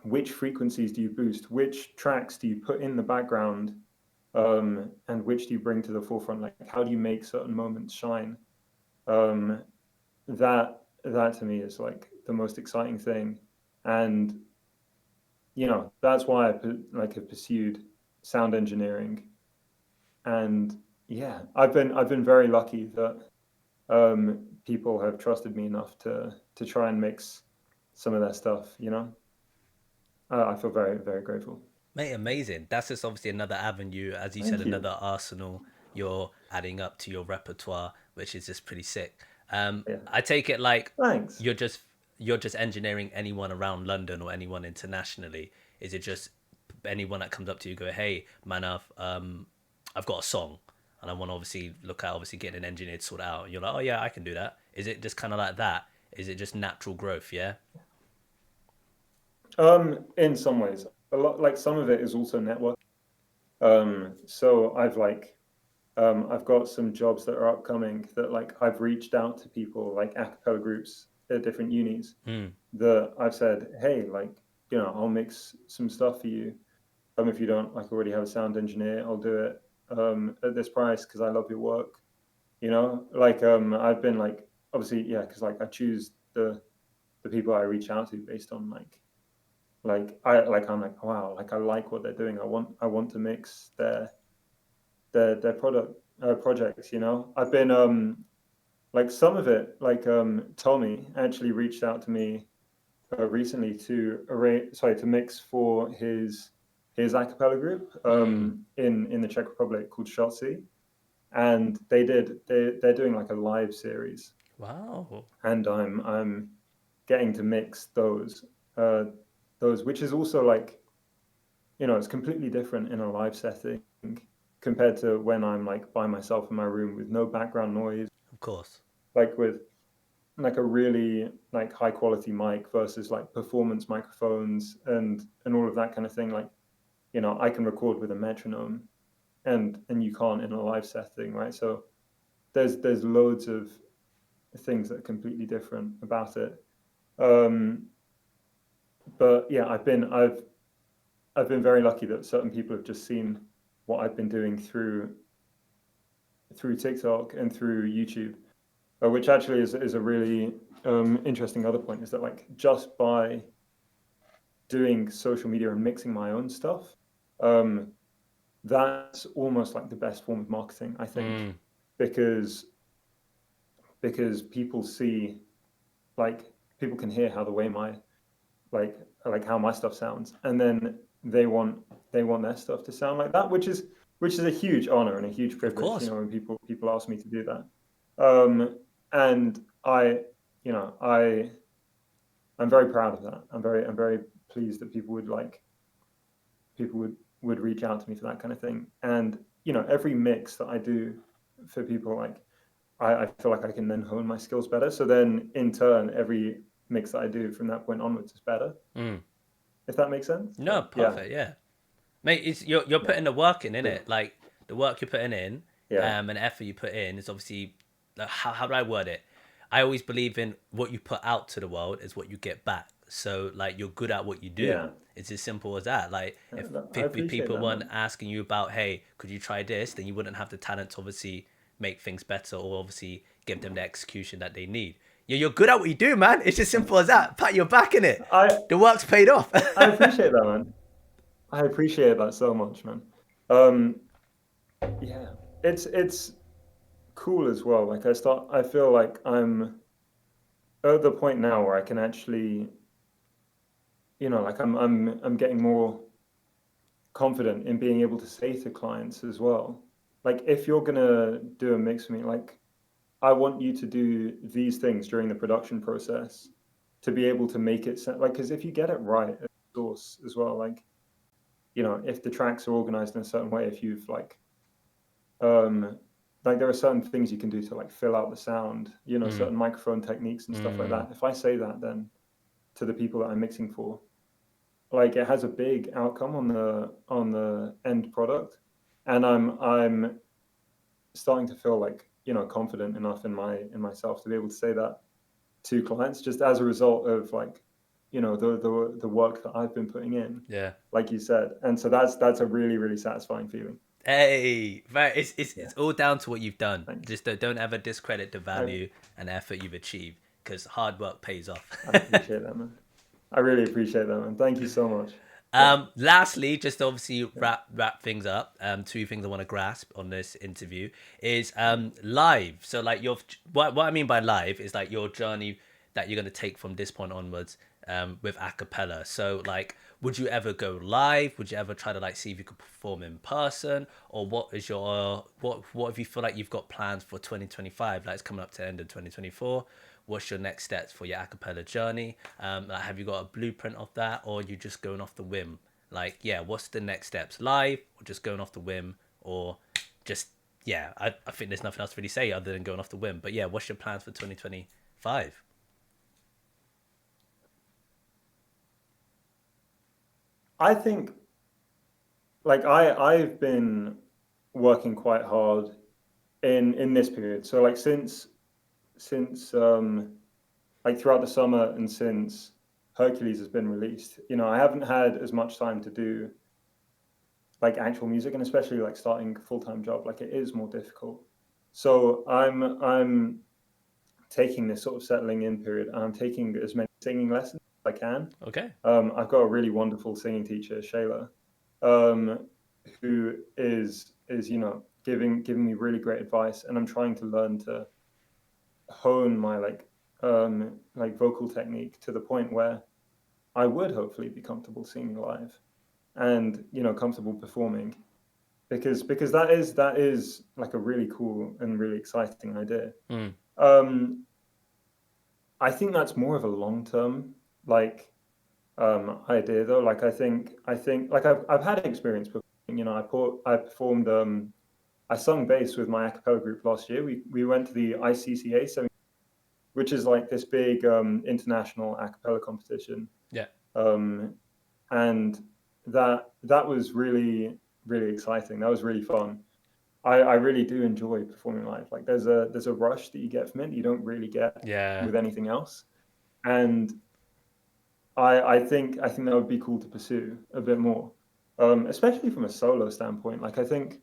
which frequencies do you boost, which tracks do you put in the background and which do you bring to the forefront? Like, how do you make certain moments shine? Um, that to me is like the most exciting thing, and that's why have pursued sound engineering. And yeah, I've been very lucky that people have trusted me enough to try and mix some of their stuff. I feel very, very grateful. Mate, amazing. That's just obviously another avenue, as you said, Thank you. another arsenal you're adding up to your repertoire, which is just pretty sick. Yeah, I take it like thanks. you're just you're just engineering anyone around London or anyone internationally. Is it just anyone that comes up to you go, hey, Manav, I've got a song and I want to obviously look at obviously getting an engineer to sort it out. And you're like, oh yeah, I can do that. Is it just kind of like that? Is it just natural growth? Yeah. In some ways, a lot like some of it is also network. So I've got some jobs that are upcoming that like I've reached out to people like acapella groups at different unis Hmm. that I've said, hey, like, I'll mix some stuff for you. If you don't like already have a sound engineer, I'll do it at this price because I love your work. I've been like obviously yeah, because like I choose the people I reach out to based on I'm like wow, like I like what they're doing. I want to mix their product projects. I've been like some of it like Tommy actually reached out to me recently to to mix for his a cappella group Hmm. in the Czech Republic called Shotzi, and they're doing like a live series, Wow. and I'm getting to mix uh, those, which is also like it's completely different in a live setting compared to when I'm like by myself in my room with no background noise, Of course. like with like a really like high quality mic versus like performance microphones and all of that kind of thing. Like I can record with a metronome, and you can't in a live setting, right? So there's loads of things that are completely different about it. Um, but yeah, I've been very lucky that certain people have just seen what I've been doing through TikTok and through YouTube, which actually is a really interesting other point, is that like just by doing social media and mixing my own stuff, um, that's almost like the best form of marketing, I think, Hmm. because people see like people can hear how the way my like how my stuff sounds, and then they want their stuff to sound like that, which is a huge honor and a huge Of privilege, course. when people ask me to do that. And I'm very proud of that. I'm very pleased that people would reach out to me for that kind of thing. And every mix that I do for people, like I feel like I can then hone my skills better. So then in turn, every mix that I do from that point onwards is better, Hmm. if that makes sense. No, But yeah, perfect. Yeah. Mate, it's you're yeah, putting the work in yeah, it. Like the work you're putting in, yeah, and effort you put in is obviously like, how do I word it? I always believe in what you put out to the world is what you get back. So like you're good at what you do. yeah. It's as simple as that. Like if I 50 appreciate people that, weren't man. asking you about, hey, could you try this, then you wouldn't have the talent to obviously make things better or obviously give them the execution that they need. You're good at what you do, man. It's as simple as that. Pat your back in it. I The work's paid off. I appreciate that, man. I appreciate that so much, man. Um, yeah, it's cool as well. Like I feel like I'm at the point now where I can actually, like I'm getting more confident in being able to say to clients as well, like if you're gonna do a mix for me, like I want you to do these things during the production process to be able to make it sound like, because if you get it right at source as well, like if the tracks are organized in a certain way, if you've um like there are certain things you can do to like fill out the sound, Mm, certain microphone techniques and stuff like mm, that. If I say that then to the people that I'm mixing for, like it has a big outcome on the end product, and I'm starting to feel like confident enough in myself to be able to say that to clients just as a result of like the work that I've been putting in, yeah. like you said. And so that's a really, really satisfying feeling. Hey, right. Yeah, It's all down to what you've done. thanks. Just don't ever discredit the I value and effort you've achieved because hard work pays off. I appreciate that, man. I really appreciate that, man. Thank you so much. Yeah, Lastly, just to obviously yeah. wrap things up. Two things I want to grasp on this interview is live. So like what I mean by live is like your journey that you're gonna take from this point onwards with acapella. So like, would you ever go live? Would you ever try to like see if you could perform in person, or what is your what if you feel like you've got plans for 2025? Like it's coming up to the end of 2024. What's your next steps for your acapella journey? Like, have you got a blueprint of that, or are you just going off the whim? Like, yeah, what's the next steps? Live, or just going off the whim, or just yeah? I think there's nothing else to really say other than going off the whim. But yeah, what's your plans for 2025? I think like I've been working quite hard in this period. So like since like throughout the summer and since Hercules has been released, I haven't had as much time to do like actual music, and especially like starting a full-time job, like it is more difficult. So I'm taking this sort of settling in period, and I'm taking as many singing lessons as I can. Okay. I've got a really wonderful singing teacher, Shayla, um, who is giving me really great advice, and I'm trying to learn to hone my like vocal technique to the point where I would hopefully be comfortable singing live and comfortable performing because that is like a really cool and really exciting idea. Mm. Um, I think that's more of a long term like idea though. Like I think like I've had experience performing. I performed I sung bass with my a cappella group last year. We went to the ICCA, which is like this big international a cappella competition. Yeah. Um, and that was really really exciting. That was really fun. I really do enjoy performing live. Like there's a rush that you get from it you don't really get Yeah. with anything else. And I think that would be cool to pursue a bit more, especially from a solo standpoint. Like I think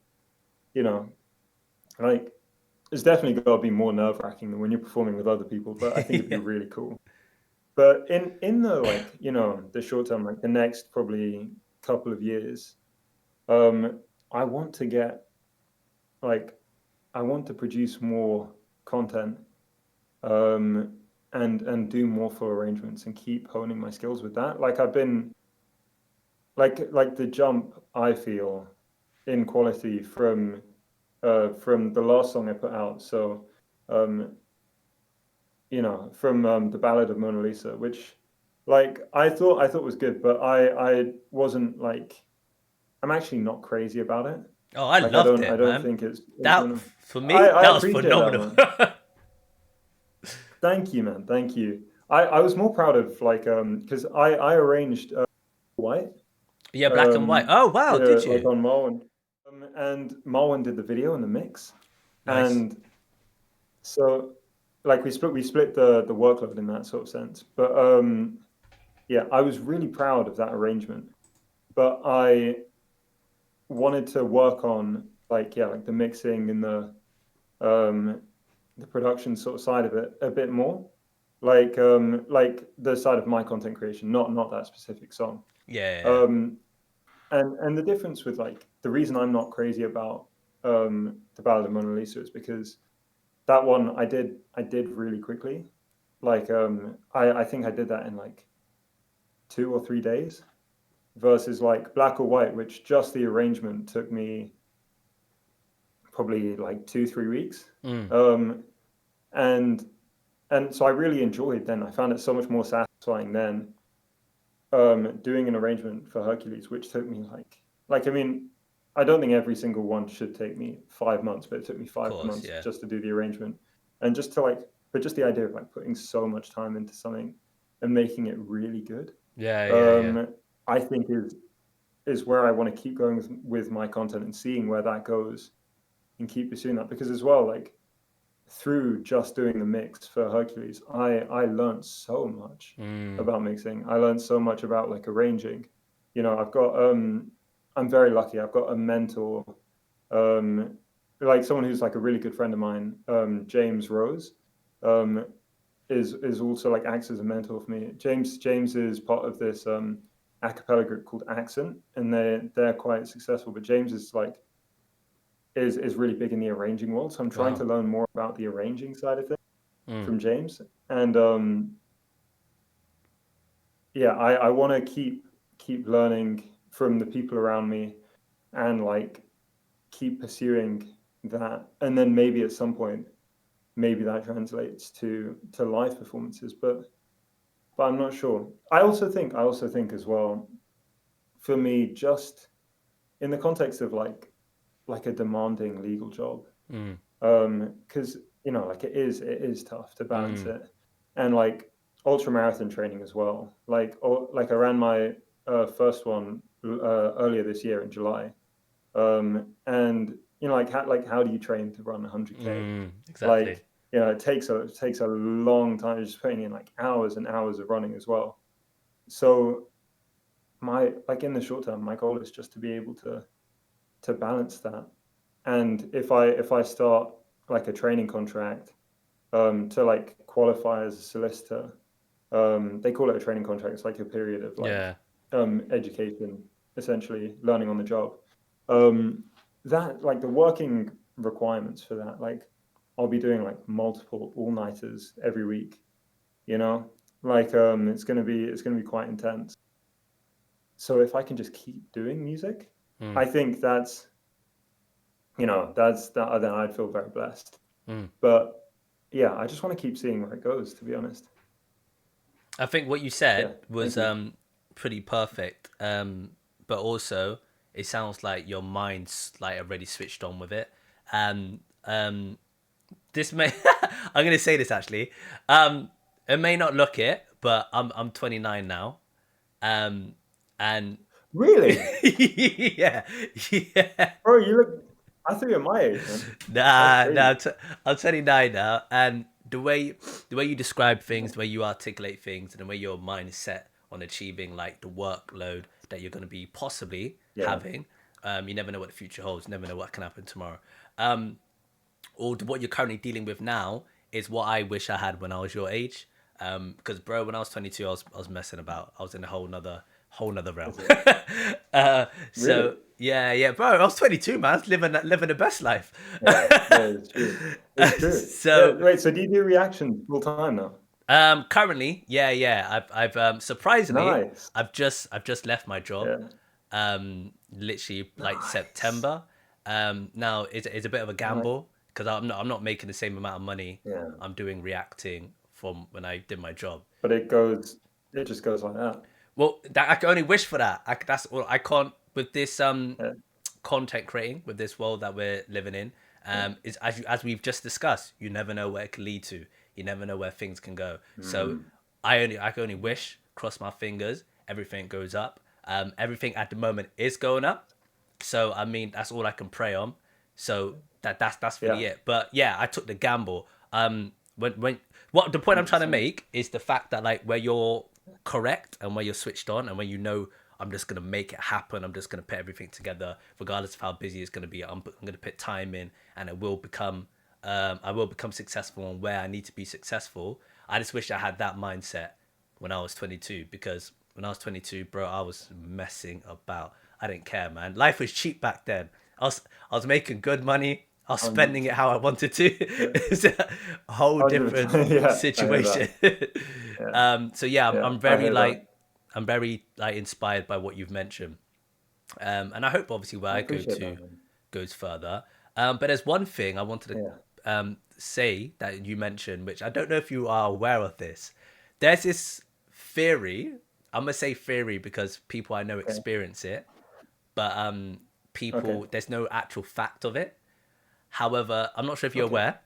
you know like it's definitely got to be more nerve wracking than when you're performing with other people. But I think it'd be Yeah. really cool. But in the like the short term, like the next probably couple of years, um, I want to get like I want to produce more content, um, and do more full arrangements and keep honing my skills with that. Like I've been like the jump I feel in quality from the last song I put out. So um, from the Ballad of Mona Lisa, which like I thought was good, but I wasn't like I'm actually not crazy about it. Oh, I Like I loved don't I it, don't man. think it's That gonna. for I me, I that was appreciate that, phenomenal. man. Thank you, man. Thank you. I was more proud of like because I arranged White Yeah, black and white. um Oh wow, did like you? on Marwan, and Marwan did the video and the mix, Nice. and so like we split the workload in that sort of sense. But yeah, I was really proud of that arrangement, but I wanted to work on like yeah like the mixing and um the production sort of side of it a bit more, like the side of my content creation, not that specific song. Yeah. um and the difference with like the reason I'm not crazy about the Ballad of Mona Lisa is because that one I did really quickly. Like I think I did that in like 2 or 3 days versus like Black or White, which just the arrangement took me probably like 2 3 weeks. Mm. um and and so I really enjoyed then. I found it so much more satisfying then doing an arrangement for Hercules, which took me like I mean, I don't think every single one should take me 5 months, but it took me Of five course. months Yeah. just to do the arrangement and just to like, but just the idea of like putting so much time into something and making it really good, Yeah. Yeah. Yeah. um, I think is where I want to keep going with my content and seeing where that goes and keep pursuing that because as well like through just doing the mix for Hercules, I learned so much Mm. about mixing. I learned so much about like arranging. I've got I'm very lucky. I've got a mentor Like someone who's like a really good friend of mine, James Rose, um, is also like acts as a mentor for me. James is part of this acapella group called Accent, and they're quite successful. But James is like is really big in the arranging world, so I'm trying Wow. to learn more about the arranging side of things Mm. from James. And yeah, I want to keep learning from the people around me, and like keep pursuing that, and then maybe at some point maybe that translates to live performances, but I'm not sure. I also think as well, for me, just in the context of like a demanding legal job, Mm. because like it is tough to balance Mm. it, and like ultra marathon training as well. Like I ran my first one earlier this year in July, and how do you train to run 100K? Mm. Exactly. Like it takes a long time, just putting in like hours and hours of running as well. So my like in the short term, my goal is just to be able to balance that. And if I start like a training contract to like qualify as a solicitor, they call it a training contract. It's like a period of like Yeah. education, essentially learning on the job. Um, that like the working requirements for that, like I'll be doing like multiple all-nighters every week, you know? Like it's gonna be quite intense. So if I can just keep doing music, Mm. I think that's that then I'd feel very blessed. Mm. But yeah, I just want to keep seeing where it goes, to be honest. I think what you Yeah, said was thank you. pretty perfect. But also it sounds like your mind's like already switched on with it. And this may I'm gonna say this actually. It may not look it, but I'm 29 now. Um, and Really? yeah, yeah. Bro, you look I thought you were my age, man. That's Nah, crazy. I'm 29 now, and the way you describe things, the way you articulate things, and the way your mind is set on achieving like the workload that you're going to be possibly Yeah. having, you never know what the future holds. Never know what can happen tomorrow. Or what you're currently dealing with now is what I wish I had when I was your age. Because bro, when I was 22, I was messing about. I was in a whole nother realm. Is it? Really? So yeah, yeah, bro. I was 22, man. I was living the best life. Yeah, yeah, it's true. It's true. Yeah, So wait, so do you do reactions full time now? currently, yeah, yeah. I've surprisingly, Nice. I've just left my job. Yeah. Literally like Nice. September. Now it's a bit of a Nice. gamble because I'm not making the same amount of money Yeah. I'm doing reacting from when I did my job. But it just goes like that. Well, that I can only wish for that. That's all I can't with this Yeah. content creating with this world that we're living in. Yeah. Is as we've just discussed, you never know where it can lead to. You never know where things can go. So Mm. I can only wish, cross my fingers, everything goes up. Everything at the moment is going up. So I mean, that's all I can pray on. So that's really Yeah. it. But yeah, I took the gamble. When what the point I'm trying to 100%. make is the fact that like where you're correct and where you're switched on and when you know I'm just gonna make it happen. I'm just gonna put everything together, regardless of how busy it's gonna be. I'm gonna put time in, and it will become. I will become successful on where I need to be successful. I just wish I had that mindset when I was 22 because when I was 22, bro, I was messing about. I didn't care, man. Life was cheap back then. I was making good money. I was spending it 100%. how I wanted to. Yeah. It's a whole different 100%. Yeah, I hear situation. that. Yeah. So yeah, I'm, Yeah, I'm I very hear that. like I'm very like inspired by what you've mentioned. And I hope obviously where I I go appreciate that, to man. goes further. But there's one thing I wanted Yeah. to say that you mentioned, which I don't know if you are aware of this. There's this theory. I'm gonna say theory because people I know Okay. experience it, but Okay. people there's no actual fact of it. However, I'm not sure if you're Okay. aware.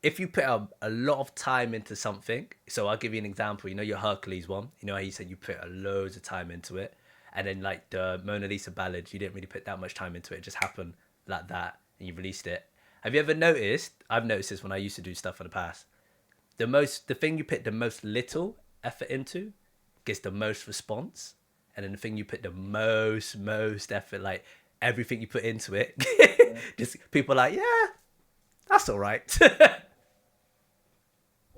If you put a lot of time into something, so I'll give you an example. Your Hercules one. You know how you said you put a loads of time into it, and then like the Mona Lisa ballad, you didn't really put that much time into it. It just happened like that, and you released it. Have you ever noticed? I've noticed this when I used to do stuff in the past. The thing you put the most little effort into gets the most response, and then the thing you put the most effort, like everything you put into it. Yeah. Just people are like, yeah, that's all right.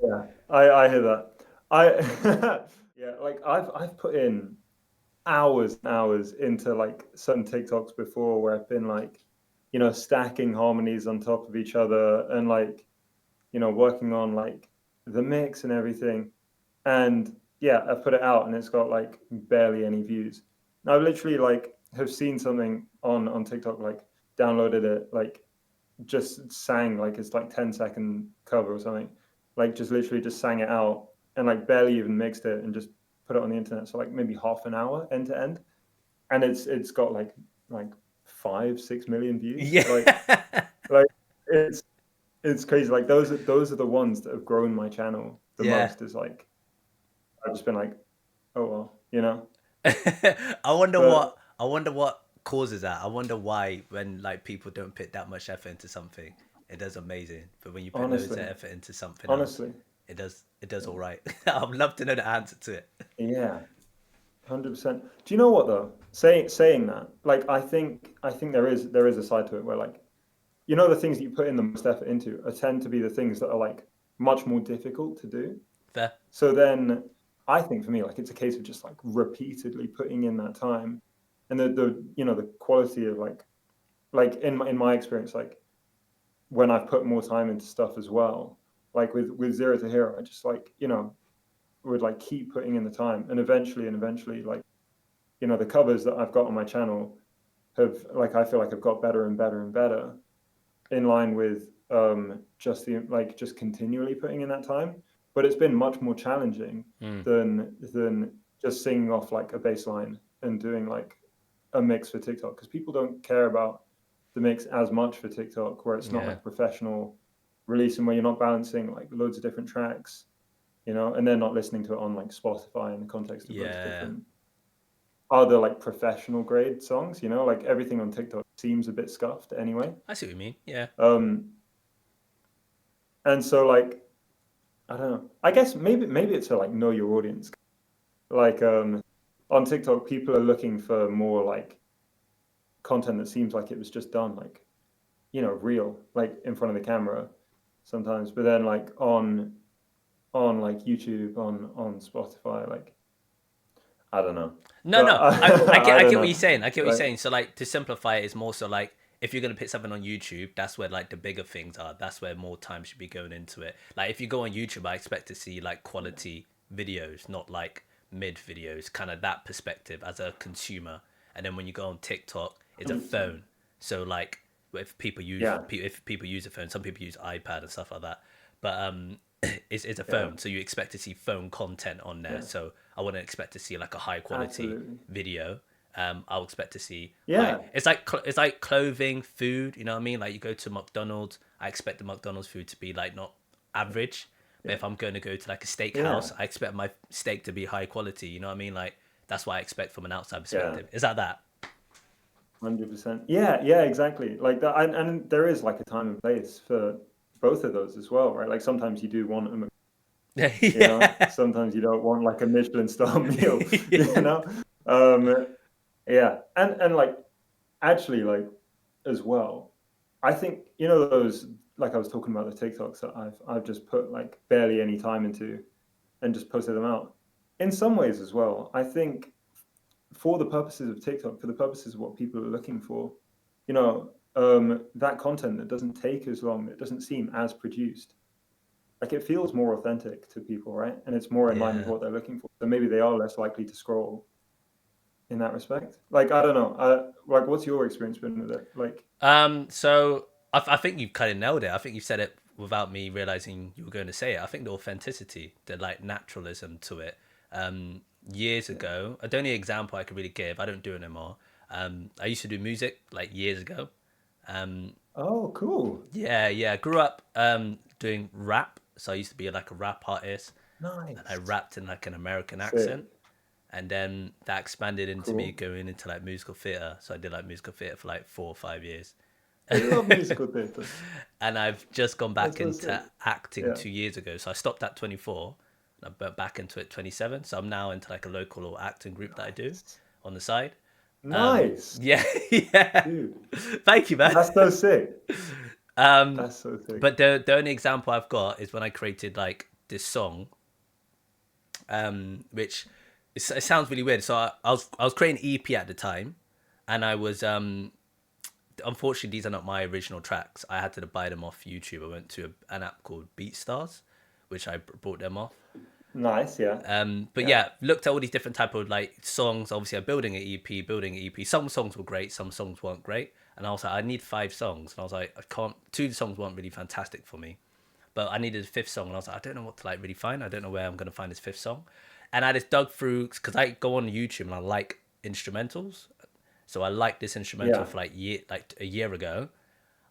Yeah, I hear that. I yeah, like I've put in hours and hours into like certain TikToks before where I've been like, stacking harmonies on top of each other and like, working on like the mix and everything. And yeah, I've put it out and it's got like barely any views. And I've literally like have seen something on TikTok, like downloaded it, like just sang like it's like 10-second cover or something, like just literally just sang it out and like barely even mixed it and just put it on the internet. So like maybe half an hour end to end, and it's got like 5-6 million views. Yeah. Like it's crazy. Like those are the ones that have grown my channel the Yeah. most. Is like I've just been like, oh well, But I wonder what causes that. I wonder why when like people don't put that much effort into something, it does amazing. But when you put loads honestly, of effort into something else, honestly, it does yeah, all right. I'd love to know the answer to it. yeah, 100%. Do you know what though? Saying that, like I think there is a side to it where like the things that you put in the most effort into tend to be the things that are like much more difficult to do. Fair. So then I think for me, like it's a case of just like repeatedly putting in that time, and the quality of like in my experience, like when I've put more time into stuff as well, like with Zero to Hero, I just like would like keep putting in the time, and eventually, like the covers that I've got on my channel have like I feel like I've got better and better and better in line with just continually putting in that time. But it's been much more challenging Mm, than just singing off like a bass line and doing like a mix for TikTok, because people don't care about the mix as much for TikTok, where it's not yeah. like professional release and where you're not balancing like loads of different tracks, and they're not listening to it on like Spotify in the context of loads of Yeah. different other like professional grade songs, like everything on TikTok seems a bit scuffed anyway. I see what you mean. Yeah. Um, and so like I don't know. I guess maybe it's to like know your audience. Like on TikTok, people are looking for more like content that seems like it was just done like real, like in front of the camera sometimes. But then like on like YouTube, on Spotify, like I don't know. No, But no. I I don't get what know. you're saying. I get what you're Like saying. So like to simplify it is more so like if you're gonna put something on YouTube, that's where like the bigger things are. That's where more time should be going into it. Like if you go on YouTube, I expect to see like quality videos, not like mid videos, kind of that perspective as a consumer. And then when you go on TikTok, it's a 100%. phone. So like Yeah, if people use a phone, some people use iPad and stuff like that. But it's a yeah, phone, so you expect to see phone content on there. yeah, So I wouldn't expect to see like a high quality absolutely. video. I'll expect to see high. Yeah, It's like clothing, food. You know what I mean? Like you go to McDonald's, I expect the McDonald's food to be like not average. But yeah, if I'm going to go to like a yeah, steakhouse, I expect my steak to be high quality. You know what I mean? Like that's what I expect from an outside yeah. perspective. Is that that? 100%. Yeah, yeah, exactly. Like that, and there is like a time and place for both of those as well, right? Like sometimes you do want a, Yeah. sometimes you don't want like a Michelin star meal, you Yeah. know? Um, yeah, and like actually like as well, I think those, like I was talking about the TikToks that I've just put like barely any time into and just posted them out. In some ways as well, I think for the purposes of TikTok, for the purposes of what people are looking for, that content that doesn't take as long, that doesn't seem as produced, like it feels more authentic to people, right? And it's more in line with Yeah. what they're looking for. So maybe they are less likely to scroll in that respect. Like I don't know, like what's your experience been with it? Like So I think you've kind of nailed it. I think you said it without me realizing you were going to say it. I think the authenticity, the like naturalism to it. Years yeah. ago, the only example I could really give, I don't do it anymore. I used to do music like years ago. Um, Oh, cool, yeah, yeah. I grew up doing rap, so I used to be like a rap artist, and I nice, rapped in like an American accent, sick, and then that expanded into me cool. going into like musical theater. So I did like musical theater for like 4 or 5 years. I love musical theatre. And I've just gone That's back so sick. into acting Yeah, 2 years ago. So I stopped at 24 and I went back into it 27. So I'm now into like a local or acting group that I do nice. on the side. Nice, Yeah, yeah. dude. Thank you, man. That's so sick. Um, That's so sick. but the only example I've got is when I created like this song, which it sounds really weird. So I was creating an EP at the time, and I was unfortunately these are not my original tracks. I had to buy them off YouTube. I went to an app called BeatStars, which I brought them off. Nice, yeah, But yeah, yeah, looked at all these different type of like songs. Obviously, I'm building an EP, Some songs were great, some songs weren't great, and I was like, I need 5 songs, and I was like, I can't. 2 songs weren't really fantastic for me, but I needed a fifth song, and I was like, I don't know what to like really find. I don't know where I'm gonna find this fifth song, and I just dug through because I go on YouTube and I like instrumentals, so I liked this instrumental yeah, for like a year ago.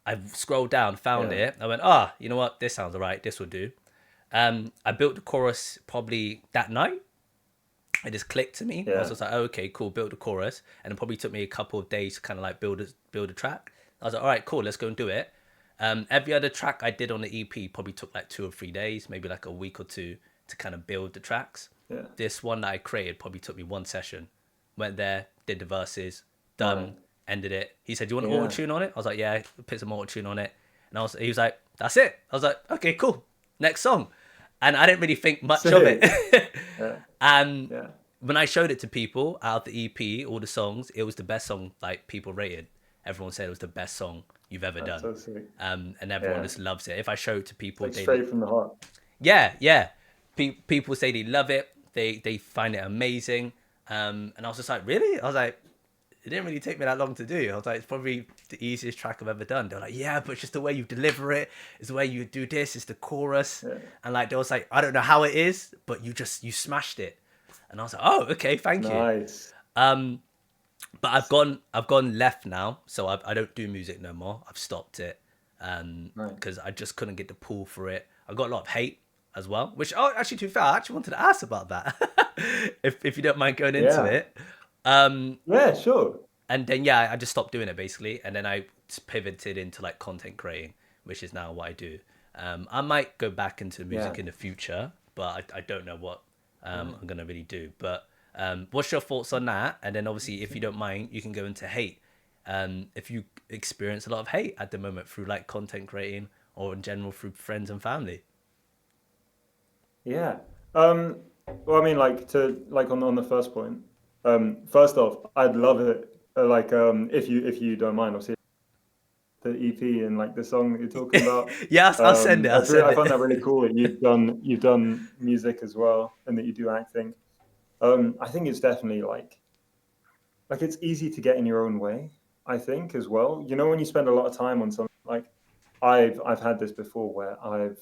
I scrolled down, found yeah, it. I went, you know what? This sounds alright. This will do. I built the chorus probably that night. It just clicked to me. I was yeah. just like, oh, okay, cool, build the chorus. And it probably took me a couple of days to kind of like build a track. I was like, all right, cool, let's go and do it. Every other track I did on the EP probably took like 2 or 3 days, maybe like a week or two to kind of build the tracks. Yeah. This one that I created probably took me one session. Went there, did the verses, Right. done, ended it. He said, "Do you want auto Yeah. tune on it?" I was like, "Yeah." Put some auto tune on it, and he was like, "That's it." I was like, "Okay, cool, next song," and I didn't really think much of it. Sick. Yeah. And Yeah. when I showed it to people out of the EP, all the songs, it was the best song like people rated. Everyone said it was the best song you've ever That's done. so sick. And everyone Yeah. just loves it. If I show it to It's people, like straight from the heart. yeah, yeah. People say they love it. They find it amazing. And I was just like, really? I was like, it didn't really take me that long to do. I was like, it's probably the easiest track I've ever done. They were like, yeah, but it's just the way you deliver it. It's the way you do this. It's the chorus. Yeah. And like, they was like, I don't know how it is, but you smashed it. And I was like, oh, okay, thank you. Nice. But I've gone left now, so I don't do music no more. I've stopped it Right. because I just couldn't get the pull for it. I got a lot of hate as well, which actually to be fair, I actually wanted to ask about that, if you don't mind going into Yeah. it. Um, Yeah, sure. and then yeah, I just stopped doing it basically, and then I pivoted into like content creating, which is now what I do. I might go back into Yeah. music in the future, but I don't know what Right. I'm gonna really do. But what's your thoughts on that? And then obviously, if you don't mind, you can go into hate. If you experience a lot of hate at the moment through like content creating or in general through friends and family. Yeah. Well, I mean, like on the first point. First off, I'd love it. If you don't mind, obviously the EP and like the song that you're talking about. Yes, I'll send it. I'll send I find that really it. cool that you've done music as well and that you do acting. I think it's definitely like it's easy to get in your own way. I think as well. You know, when you spend a lot of time on something, like I've had this before where I've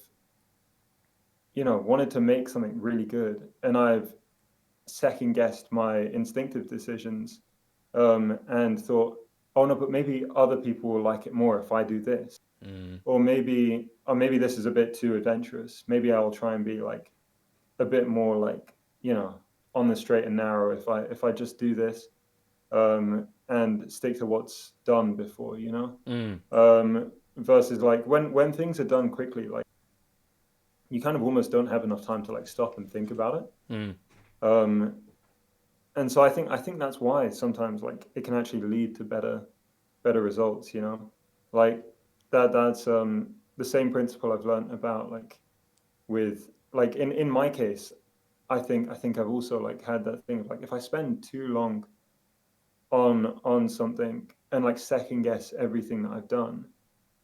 wanted to make something really good, and I've second guessed my instinctive decisions, and thought, oh no, but maybe other people will like it more if I do this, Mm, or maybe this is a bit too adventurous. Maybe I'll try and be like a bit more like on the straight and narrow if I just do this, and stick to what's done before, mm, versus like when things are done quickly, like you kind of almost don't have enough time to like stop and think about it. mm. Um, and so I think that's why sometimes like it can actually lead to better results. Like that's the same principle I've learned about like with like in my case. I think I've also like had that thing of like if I spend too long on something and like second guess everything that I've done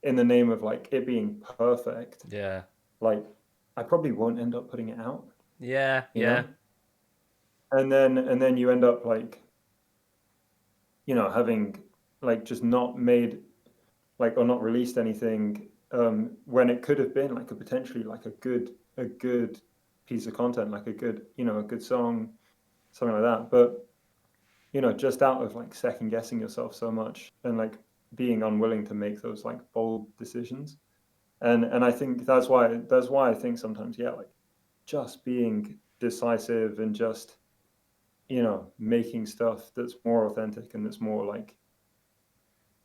in the name of like it being perfect, Yeah, like I probably won't end up putting it out, yeah, you yeah, know? And then you end up like, having like just not made like or not released anything, when it could have been like a potentially like a good piece of content, like a good song, something like that. But just out of like second guessing yourself so much and like being unwilling to make those like bold decisions. And I think that's why I think sometimes, yeah, like just being decisive and just making stuff that's more authentic and that's more like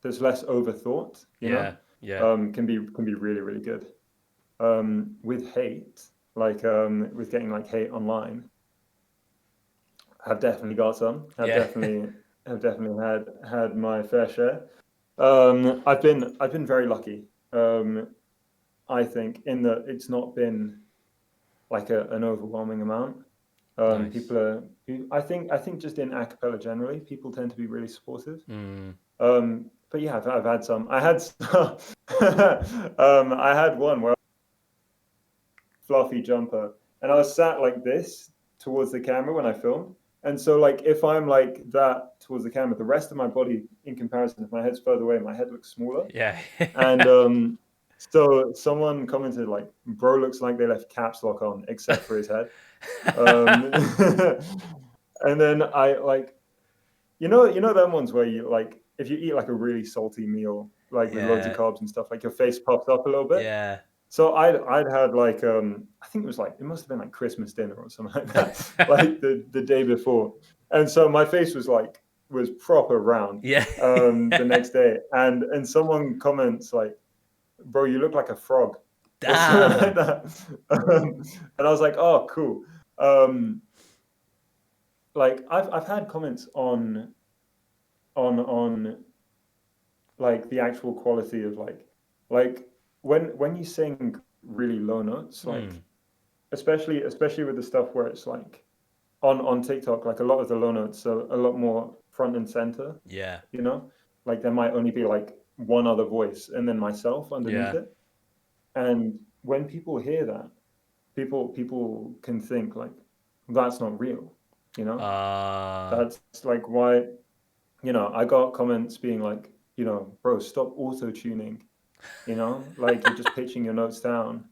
that's less overthought, yeah, yeah, can be really really good. With hate, like with getting like hate online, I've definitely got some. I've yeah. definitely. have definitely had my fair share. I've been very lucky. I think in that it's not been like an overwhelming amount. Nice. People are, I think just in acapella generally, people tend to be really supportive. Mm. But yeah, I've had some. I had I had one where fluffy jumper, and I was sat like this towards the camera when I filmed. And so, like, if I'm like that towards the camera, the rest of my body, in comparison, if my head's further away, my head looks smaller. Yeah. And so someone commented like, "Bro looks like they left caps lock on, except for his head." Um, and then I like, you know, them ones where you like, if you eat like a really salty meal, like with loads of Yeah. carbs and stuff, like your face pops up a little bit. Yeah. So I'd had like I think it was like, it must have been like Christmas dinner or something like that, like the day before, and so my face was proper round Yeah. the next day, and someone comments like, "Bro, you look like a frog," or something like Damn. that, and I was like, "Oh, cool." Um, like I've had comments on like the actual quality of like when you sing really low notes, like Mm. especially with the stuff where it's like on TikTok, like a lot of the low notes are a lot more front and center, Yeah. you know? Like there might only be like one other voice and then myself underneath Yeah. it. And when people hear that, people can think like that's not real, you know? Uh That's like why, I got comments being like, bro, stop auto tuning, like you're just pitching your notes down.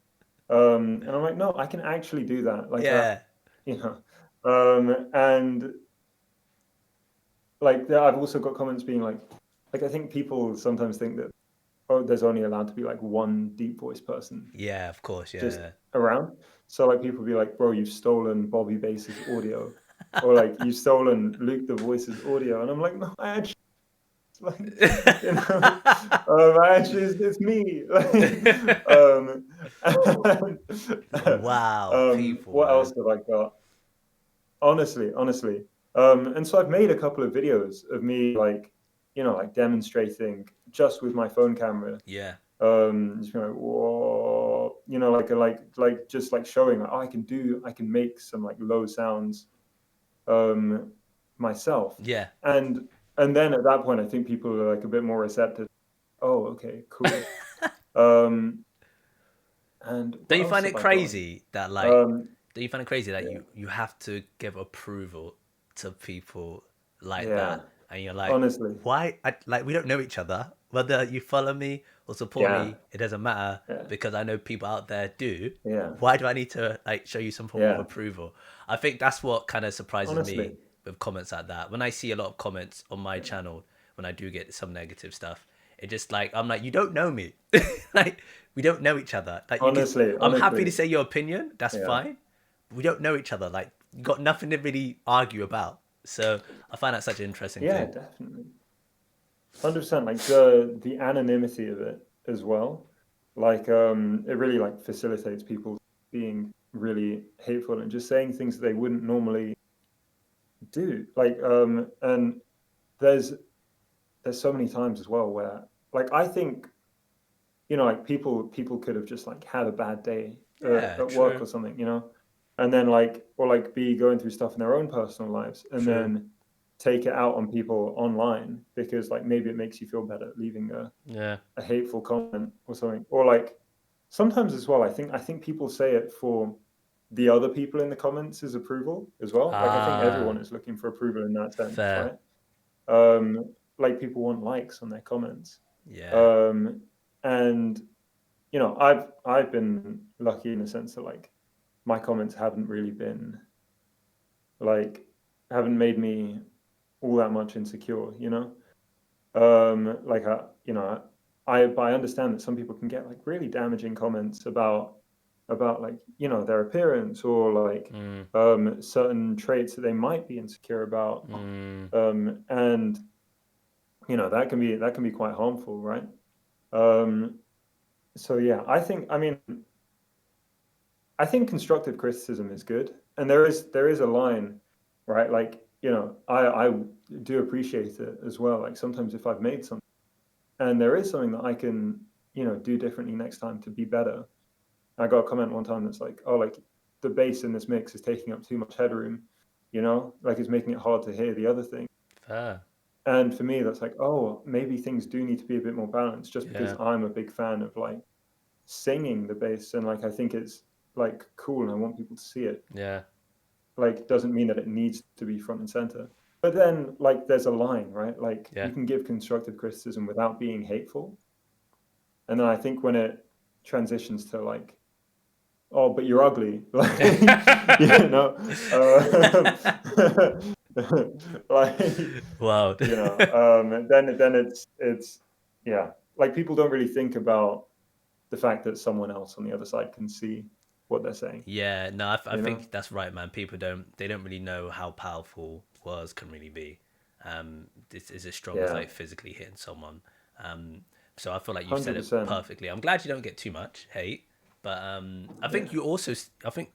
And I'm like, no, I can actually do that. yeah. You know, and like I've also got comments being like I think people sometimes think that, oh, there's only allowed to be like one deep voice person Yeah, of course, just yeah. around. So like people be like, bro, you've stolen Bobby Bass's audio, or like you've stolen Luke the Voice's audio, and I'm like, no, I actually like, you know, actually it's me. And, Wow, people, what else man. have I got? Honestly. And so I've made a couple of videos of me like, like demonstrating just with my phone camera. Yeah. Just being like, whoa, like just like showing like, oh, I can make some like low sounds um myself. Yeah. And and then at that point I think people are like a bit more receptive. Oh, okay, cool. Um and Don't what you else find have it I got? crazy that like Um do you find it crazy that yeah, you have to give approval to people like yeah, that and you're like, honestly. why like we don't know each other. Whether you follow me or support Yeah, me, it doesn't matter yeah, because I know people out there do. yeah, Why do I need to like show you some form of yeah, approval? I think that's what kind of surprises honestly. me with comments like that. When I see a lot of comments on my Yeah. channel, when I do get some negative stuff, it just like I'm like, you don't know me. Like we don't know each other. Like you can I'm happy to Honestly. say your opinion, that's Yeah. fine. But we don't know each other. Like you got nothing to really argue about. So I find that such an interesting Yeah, thing. definitely. 100%, like the anonymity of it as well. Like it really like facilitates people being really hateful and just saying things that they wouldn't normally do. Like and there's there's so many times as well where like I think, like people could have just like had a bad day Yeah, at work true. or something, and then like or like be going through stuff in their own personal lives and True. then take it out on people online because like maybe it makes you feel better leaving Yeah. a hateful comment or something, or like sometimes as well I think people say it for the other people in the comments' approval as well. Like I think everyone Ah, is looking for approval in that sense, fair. right? Like people want likes on their comments. Yeah. um and I've been lucky in the sense that like my comments haven't really been like haven't made me all that much insecure, like but I understand that some people can get like really damaging comments about like their appearance or like Mm, certain traits that they might be insecure about, mm. and that can be quite harmful, right? um so yeah, I think constructive criticism is good, and there is a line, right? Like I do appreciate it as well. Like sometimes if I've made something and there is something that I can, do differently next time to be better. I got a comment one time that's like, oh, like the bass in this mix is taking up too much headroom, like it's making it hard to hear the other thing. Fair. And for me, that's like, oh, maybe things do need to be a bit more balanced just because Yeah. I'm a big fan of like singing the bass and like I think it's like cool and I want people to see it. Yeah. Like doesn't mean that it needs to be front and center. But then like there's a line, right? Like Yeah. you can give constructive criticism without being hateful. And then I think when it transitions to like, oh, but you're ugly, like, like, Wow. then it's yeah, like people don't really think about the fact that someone else on the other side can see what they're saying, Yeah, no, I you know? think that's right, man. People don't really know how powerful words can really be. This is as strong as Yeah, like physically hitting someone. Um, so I feel like you've said it 100%. perfectly. I'm glad you don't get too much hate, but I Yeah, think you also, I think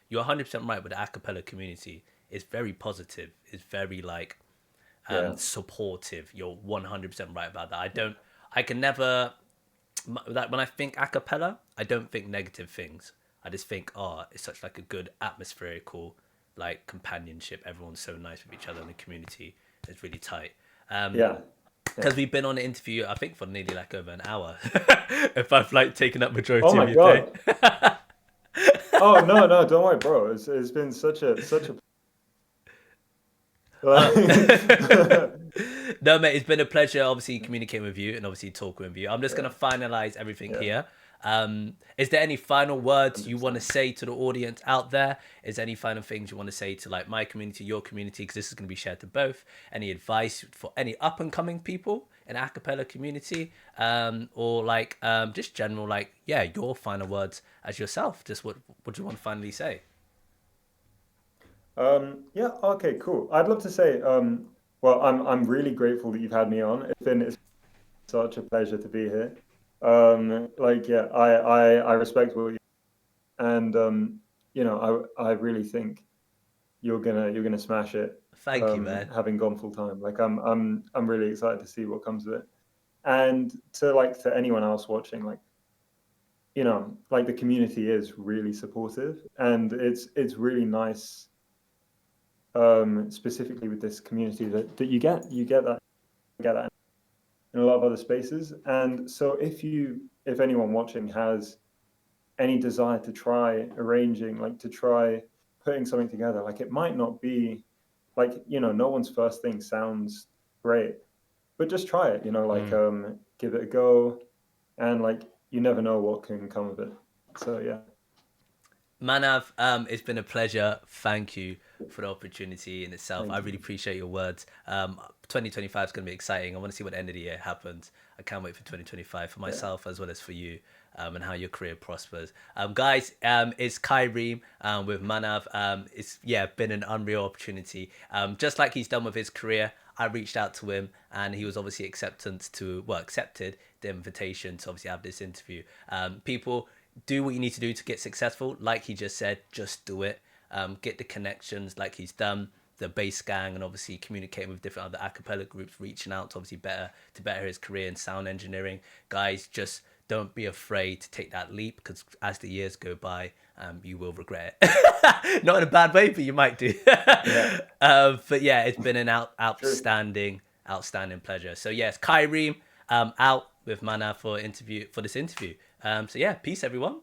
you're 100% right with the acapella community. It's very positive. It's very like yeah, supportive. You're 100% right about that. I can never like when I think acapella, I don't think negative things. I just think, oh, it's such like a good atmospherical like companionship. Everyone's so nice with each other in the community. It's really tight. yeah, yeah. Because we've been on an interview, I think for nearly like over an hour. If I've like taken up Oh majority my of your day. God. Oh no, no, don't worry, bro. It's been such a Uh, like, no, mate, it's been a pleasure obviously communicating with you and obviously talking with you. I'm just yeah, going to finalize everything yeah, here. Is there any final words you want to 100%. say to the audience out there? Is there any final things you want to say to like my community, your community? Because this is going to be shared to both. Any advice for any up and coming people in the acapella community? Or like just general, like, yeah, your final words as yourself. Just what do you want to finally say? Yeah, okay, cool. I'd love to say, well, I'm really grateful that you've had me on. It's such a pleasure to be here. Like, yeah, I respect what you and I really think you're gonna smash it. Thank you, man. Having gone full time, like I'm really excited to see what comes of it. And to anyone else watching, like like the community is really supportive, and it's really nice specifically with this community that you get that in a lot of other spaces. And so if anyone watching has any desire to try arranging, like to try putting something together, like it might not be like no one's first thing sounds great, but just try it. Like Mm. give it a go, and like you never know what can come of it. So yeah, Manav, it's been a pleasure. Thank you for the opportunity in itself. I thank really you. appreciate your words. 2025 is going to be exciting. I want to see what the end of the year happens. I can't wait for 2025 for Yeah. myself as well as for you, and how your career prospers. Guys, it's Kyreem with Manav. It's been an unreal opportunity. Just like he's done with his career, I reached out to him and he was obviously accepted the invitation to obviously have this interview. People, do what you need to do to get successful. Like he just said, just do it. Get the connections like he's done, the bass gang, and obviously communicating with different other acapella groups, reaching out to obviously better his career in sound engineering. Guys, just don't be afraid to take that leap because as the years go by, you will regret it. Not in a bad way, but you might do. Yeah. But yeah, it's been an True. outstanding pleasure. So yes, Kyreem out with Mana for this interview. So yeah, peace everyone.